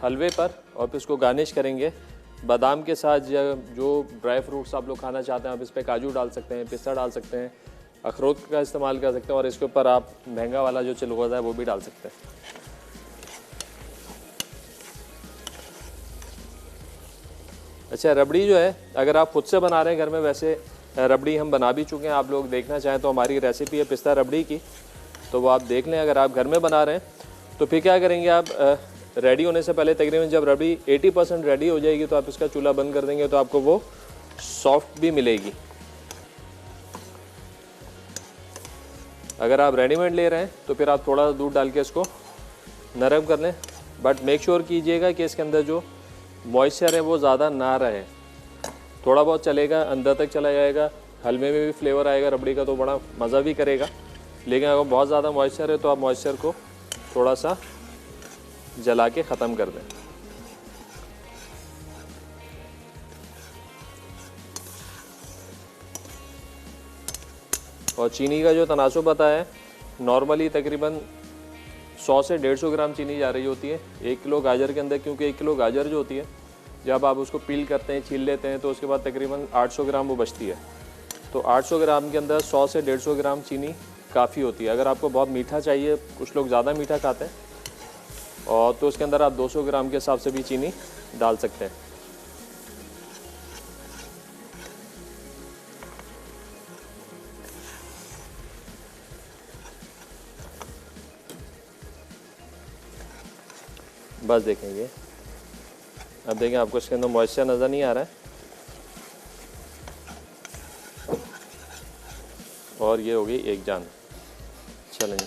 हलवे पर और फिर उसको गार्निश करेंगे बादाम के साथ। जो ड्राई फ्रूट्स आप लोग खाना चाहते हैं आप इस पर काजू डाल सकते हैं, पिस्ता डाल सकते हैं, अखरोट का इस्तेमाल कर सकते हैं और इसके ऊपर आप महंगा वाला जो चिलगोज़ा है वो भी डाल सकते हैं। अच्छा, रबड़ी जो है अगर आप खुद से बना रहे हैं घर में, वैसे रबड़ी हम बना भी चुके हैं। आप लोग देखना चाहें तो हमारी रेसिपी है पिस्ता रबड़ी की, तो वो आप देख लें। अगर आप घर में बना रहे हैं तो फिर क्या करेंगे, आप रेडी होने से पहले तकरीबन जब रबड़ी 80% रेडी हो जाएगी तो आप इसका चूल्हा बंद कर देंगे तो आपको वो सॉफ्ट भी मिलेगी। अगर आप रेडीमेड ले रहे हैं तो फिर आप थोड़ा सा दूध डाल के इसको नरम कर लें, बट मेक श्योर कीजिएगा कि इसके अंदर जो मॉइस्चर है वो ज़्यादा ना रहे। थोड़ा बहुत चलेगा, अंदर तक चला जाएगा, हलवे में भी फ्लेवर आएगा रबड़ी का, तो बड़ा मज़ा भी करेगा। लेकिन अगर बहुत ज़्यादा मॉइस्चर है तो आप मॉइस्चर को थोड़ा सा जला के ख़त्म कर दें। और चीनी का जो तनासुब बताया है, नॉर्मली तकरीबन 100 से 150 ग्राम चीनी जा रही होती है 1 किलो गाजर के अंदर, क्योंकि 1 किलो गाजर जो होती है जब आप उसको पील करते हैं, छील लेते हैं, तो उसके बाद तकरीबन 800 ग्राम वो बचती है। तो 800 ग्राम के अंदर 100 से 150 ग्राम चीनी काफ़ी होती है। अगर आपको बहुत मीठा चाहिए, कुछ लोग ज़्यादा मीठा खाते हैं, और तो उसके अंदर आप 200 ग्राम के हिसाब से भी चीनी डाल सकते हैं। बस देखें ये, अब देखें आपको इसके अंदर मॉइस्चर नज़र नहीं आ रहा है, और ये हो गई एक जान। चलेंगे,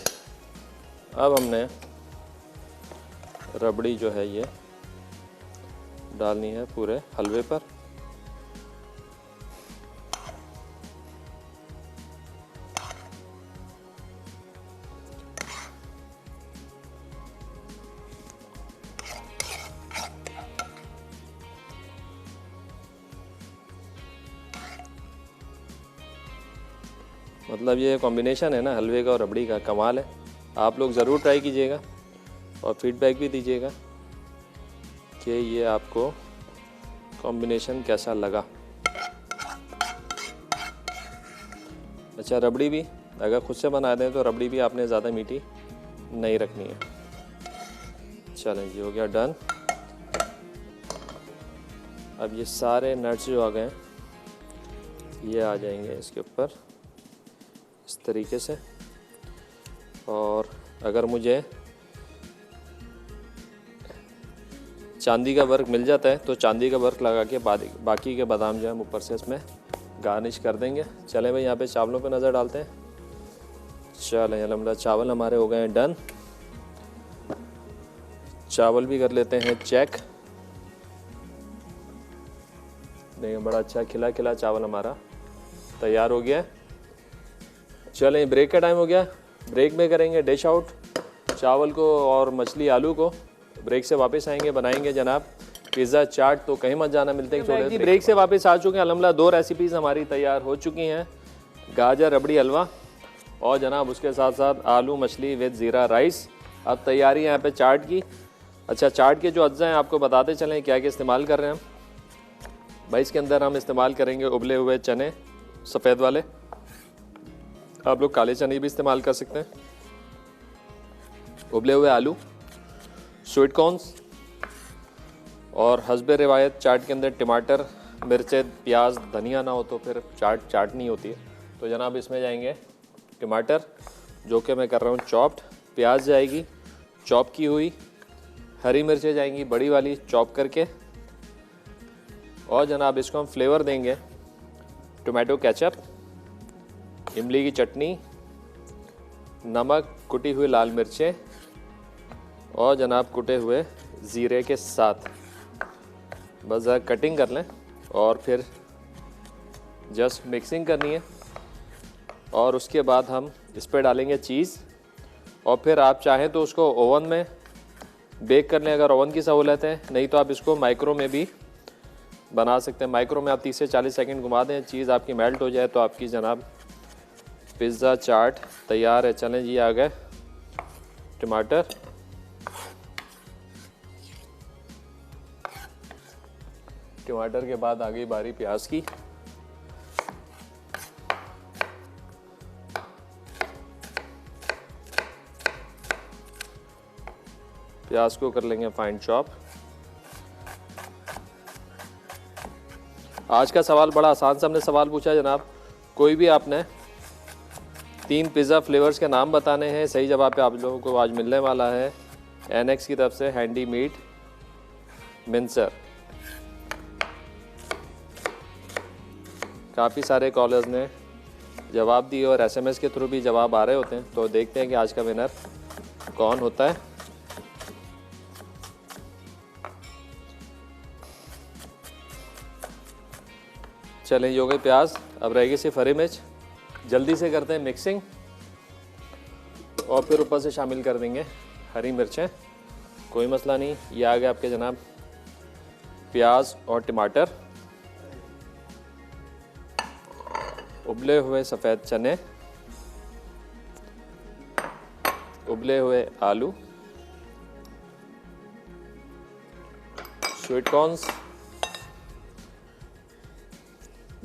अब हमने रबड़ी जो है ये डालनी है पूरे हलवे पर। मतलब ये कॉम्बिनेशन है ना हलवे का और रबड़ी का, कमाल है। आप लोग ज़रूर ट्राई कीजिएगा और फीडबैक भी दीजिएगा कि ये आपको कॉम्बिनेशन कैसा लगा। अच्छा, रबड़ी भी अगर खुद से बना दें तो रबड़ी भी आपने ज़्यादा मीठी नहीं रखनी है। चलें जी, हो गया डन। अब ये सारे नट्स जो आ गए ये आ जाएंगे इसके ऊपर इस तरीके से। और अगर मुझे चांदी का वर्क मिल जाता है तो चांदी का वर्क लगा के बाकी के बादाम जो है हम ऊपर से इसमें गार्निश कर देंगे। चलें भाई, यहाँ पे चावलों पे नज़र डालते हैं। चलें, अलहमदुलिल्लाह चावल हमारे हो गए हैं डन। चावल भी कर लेते हैं चेक। देखिए बड़ा अच्छा खिला खिला चावल हमारा तैयार हो गया है। चलें, ब्रेक का टाइम हो गया, ब्रेक में करेंगे डिश आउट चावल को और मछली आलू को। ब्रेक से वापस आएंगे, बनाएंगे जनाब पिज़्ज़ा चाट। तो कहीं मत जाना, मिलते हैं छोटे ब्रेक से वापस आ चुके हैं। अल्हम्दुलिल्लाह 2 रेसिपीज़ हमारी तैयार हो चुकी हैं, गाजर रबड़ी हलवा और जनाब उसके साथ साथ आलू मछली विद ज़ीरा राइस। अब तैयारी है यहाँ पे चाट की। अच्छा, चाट के जो अज्जा हैं आपको बताते चलें क्या क्या इस्तेमाल कर रहे हैं हम। भाई इसके अंदर हम इस्तेमाल करेंगे उबले हुए चने सफ़ेद वाले, आप लोग काले चने भी इस्तेमाल कर सकते हैं, उबले हुए आलू, स्वीट कॉर्न्स और हस्बे रिवायत चाट के अंदर टमाटर, मिर्चें, प्याज, धनिया ना हो तो फिर चाट नहीं होती है। तो जनाब इसमें जाएंगे टमाटर जो कि मैं कर रहा हूँ चॉप्ड, प्याज जाएगी चॉप की हुई, हरी मिर्चें जाएंगी बड़ी वाली चॉप करके, और जनाब इसको हम फ्लेवर देंगे टोमेटो केचप, इमली की चटनी, नमक, कुटी हुई लाल मिर्चें और जनाब कुटे हुए ज़ीरे के साथ। बस ज़रा कटिंग कर लें और फिर जस्ट मिक्सिंग करनी है। और उसके बाद हम इस पर डालेंगे चीज़, और फिर आप चाहें तो उसको ओवन में बेक कर लें अगर ओवन की सहूलत है, नहीं तो आप इसको माइक्रो में भी बना सकते हैं। माइक्रो में आप 30 से 40 सेकंड घुमा दें, चीज़ आपकी मेल्ट हो जाए तो आपकी जनाब पिज़्ज़ा चाट तैयार है। चलें जी, आ गए टमाटर, टमाटर के बाद आ गई बारी प्याज की। प्याज को कर लेंगे फाइन चॉप। आज का सवाल बड़ा आसान सा हमने सवाल पूछा है जनाब, कोई भी आपने 3 पिज़्ज़ा फ्लेवर्स के नाम बताने हैं। सही जवाब पे आप लोगों को आज मिलने वाला है NX की तरफ से हैंडी मीट मिंसर। काफ़ी सारे कॉलर्स ने जवाब दिए और SMS के थ्रू भी जवाब आ रहे होते हैं, तो देखते हैं कि आज का विनर कौन होता है। चलें, ये हो गई प्याज, अब रहेगी सिर्फ हरी मिर्च। जल्दी से करते हैं मिक्सिंग और फिर ऊपर से शामिल कर देंगे हरी मिर्चें, कोई मसला नहीं। ये आ गए आपके जनाब प्याज और टमाटर, उबले हुए सफ़ेद चने, उबले हुए आलू, स्वीट कॉर्न्स,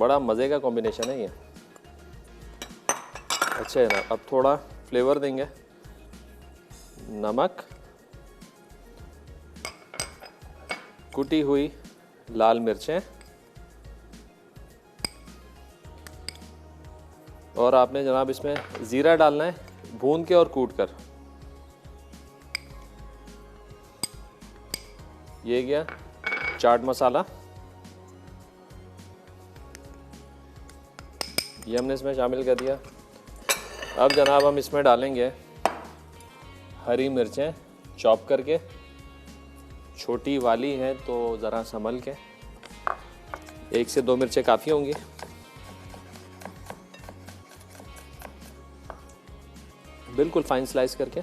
बड़ा मज़े का कॉम्बिनेशन है ये। अच्छा है ना, अब थोड़ा फ्लेवर देंगे, नमक, कुटी हुई लाल मिर्चें, और आपने जनाब इसमें ज़ीरा डालना है भून के और कूट कर। ये गया चाट मसाला, ये हमने इसमें शामिल कर दिया। अब जनाब हम इसमें डालेंगे हरी मिर्चें चॉप करके, छोटी वाली हैं तो ज़रा संभल के, 1 से 2 मिर्चें काफ़ी होंगी। बिल्कुल फाइन स्लाइस करके।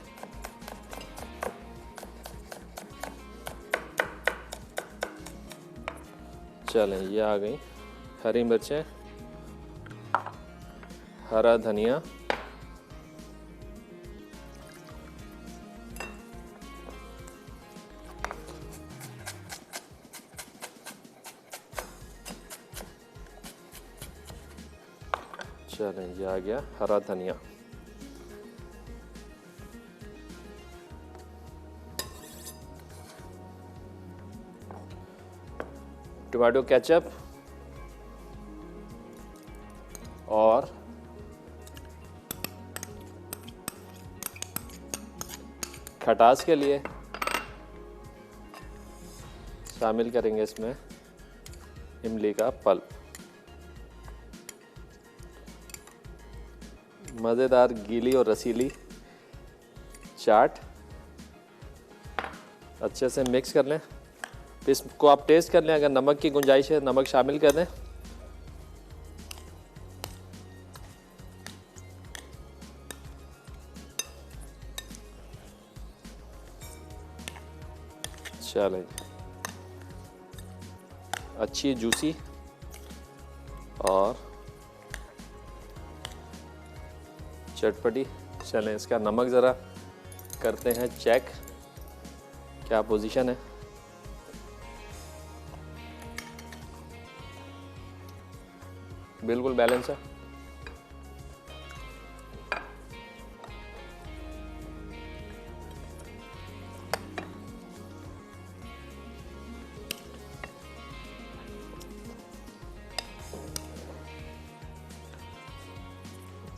चलें, ये आ गई हरी मिर्चें, हरा धनिया, चलें, ये आ गया हरा धनिया। टोमेटो केचप और खटास के लिए शामिल करेंगे इसमें इमली का पल्प। मज़ेदार गीली और रसीली चाट अच्छे से मिक्स कर लें। इसको आप टेस्ट कर लें, अगर नमक की गुंजाइश है नमक शामिल कर दें। चलें, अच्छी जूसी और चटपटी। चलें, इसका नमक ज़रा करते हैं चेक, क्या पोजीशन है। बिल्कुल बैलेंस है।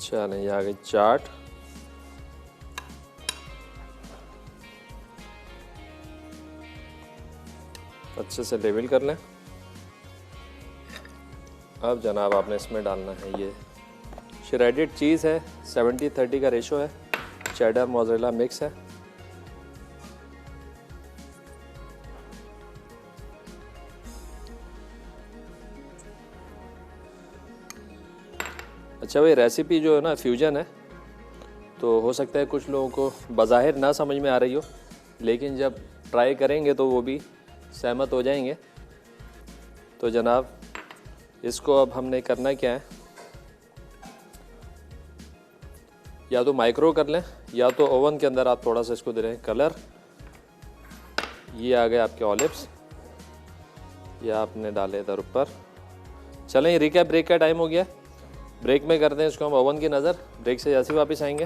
चलें, ये आ गई चाट। अच्छे से लेवल कर लें। अब जनाब आपने इसमें डालना है, ये श्रेडेड चीज़ है, 70-30 का रेशो है, चेडर मोज़रेला मिक्स है। अच्छा भाई, रेसिपी जो है ना फ्यूजन है, तो हो सकता है कुछ लोगों को बज़ाहिर ना समझ में आ रही हो, लेकिन जब ट्राई करेंगे तो वो भी सहमत हो जाएंगे। तो जनाब इसको अब हमने करना क्या है, या तो माइक्रो कर लें या तो ओवन के अंदर आप थोड़ा सा इसको दे रहे हैं कलर। ये आ गए आपके ऑलिव्स, ये आपने डाले इधर ऊपर। चलें, रिकैप ब्रेक का टाइम हो गया, ब्रेक में करते हैं इसको हम ओवन की नज़र। ब्रेक से जैसे वापस आएंगे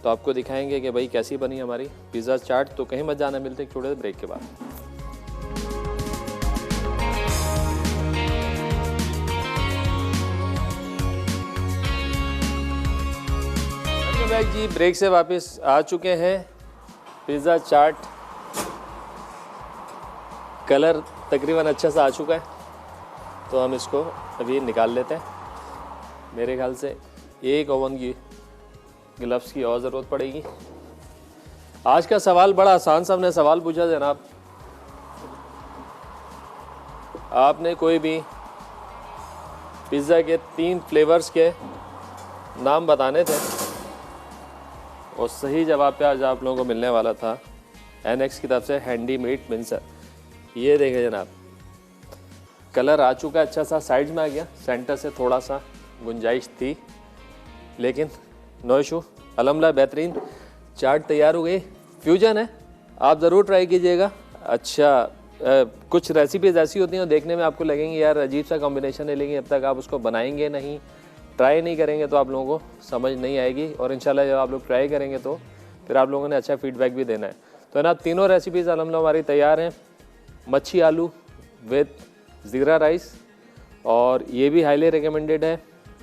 तो आपको दिखाएंगे कि भाई कैसी बनी हमारी पिज़्ज़ा चाट। तो कहीं मत जाना, मिलते हैं छोटे से ब्रेक के बाद। जी ब्रेक से वापस आ चुके हैं। पिज़्ज़ा चाट कलर तकरीबन अच्छा सा आ चुका है, तो हम इसको अभी निकाल लेते हैं। मेरे ख्याल से एक ओवन की ग्लव्स की और ज़रूरत पड़ेगी। आज का सवाल बड़ा आसान सा हमने सवाल पूछा जनाब, आपने कोई भी पिज़्ज़ा के 3 फ्लेवर्स के नाम बताने थे और सही जवाब पे आज आप लोगों को मिलने वाला था NX की तरफ से हैंडी मीट मिंसर। ये देखें जनाब, कलर आ चुका अच्छा सा, साइड में आ गया, सेंटर से थोड़ा सा गुंजाइश थी, लेकिन नो इशू, अल्हम्दुलिल्लाह बेहतरीन चाट तैयार हो गई। फ्यूजन है, आप ज़रूर ट्राई कीजिएगा। अच्छा कुछ रेसिपीज़ ऐसी होती हैं देखने में आपको लगेंगी यार अजीब सा कॉम्बिनेशन है, लेकिन अब तक आप उसको बनाएंगे नहीं, ट्राई नहीं करेंगे तो आप लोगों को समझ नहीं आएगी। और इंशाल्लाह जब आप लोग ट्राई करेंगे तो फिर आप लोगों ने अच्छा फीडबैक भी देना है। तो ना तीनों रेसिपीज़ अल्हम्दुलिल्लाह हमारी तैयार हैं। मच्छी आलू विद ज़ीरा राइस, और ये भी हाईली रिकमेंडेड है।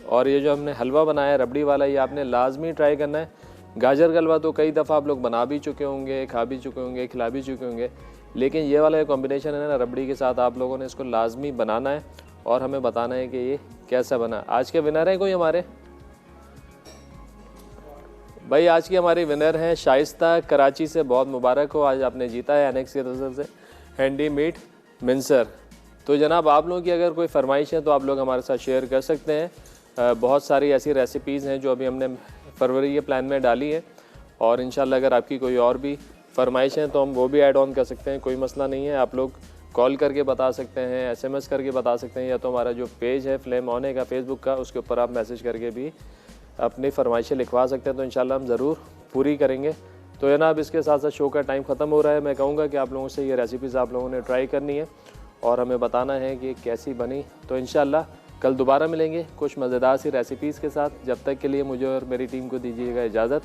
और ये जो हमने हलवा बनाया है रबड़ी वाला, ये आपने लाजमी ट्राई करना है। गाजर का हलवा तो कई दफ़ा आप लोग बना भी चुके होंगे, खा भी चुके होंगे, खिला भी चुके होंगे, लेकिन ये वाला कॉम्बिनेशन है ना रबड़ी के साथ, आप लोगों ने इसको लाजमी बनाना है और हमें बताना है कि ये कैसा बना। आज के विनर हैं कोई हमारे भाई? आज की हमारी विनर हैं शाइस्ता कराची से, बहुत मुबारक हो, आज आपने जीता है एनेक्स की तरफ से हैंडी मीट मिंसर। तो जनाब आप लोगों की अगर कोई फरमाइश है तो आप लोग हमारे साथ शेयर कर सकते हैं। बहुत सारी ऐसी रेसिपीज़ हैं जो अभी हमने फरवरी के प्लान में डाली है, और इंशाल्लाह अगर आपकी कोई और भी फरमाइश हैं तो हम वो भी ऐड ऑन कर सकते हैं, कोई मसला नहीं है। आप लोग कॉल करके बता सकते हैं, SMS करके बता सकते हैं, या तो हमारा जो पेज है फ्लेम ऑन का फेसबुक का, उसके ऊपर आप मैसेज करके भी अपनी फरमाइशें लिखवा सकते हैं, तो इंशाल्लाह हम ज़रूर पूरी करेंगे। तो जनाब इसके साथ साथ शो का टाइम ख़त्म हो रहा है। मैं कहूँगा कि आप लोगों से ये रेसिपीज़ आप लोगों ने ट्राई करनी है और हमें बताना है कि कैसी बनी। तो इंशाल्लाह कल दोबारा मिलेंगे कुछ मज़ेदार सी रेसिपीज़ के साथ। जब तक के लिए मुझे और मेरी टीम को दीजिएगा इजाज़त,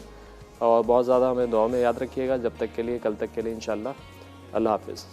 और बहुत ज़्यादा हमें दुआ में याद रखिएगा। जब तक के लिए, कल तक के लिए इंशाल्लाह, अल्लाह हाफ़िज़।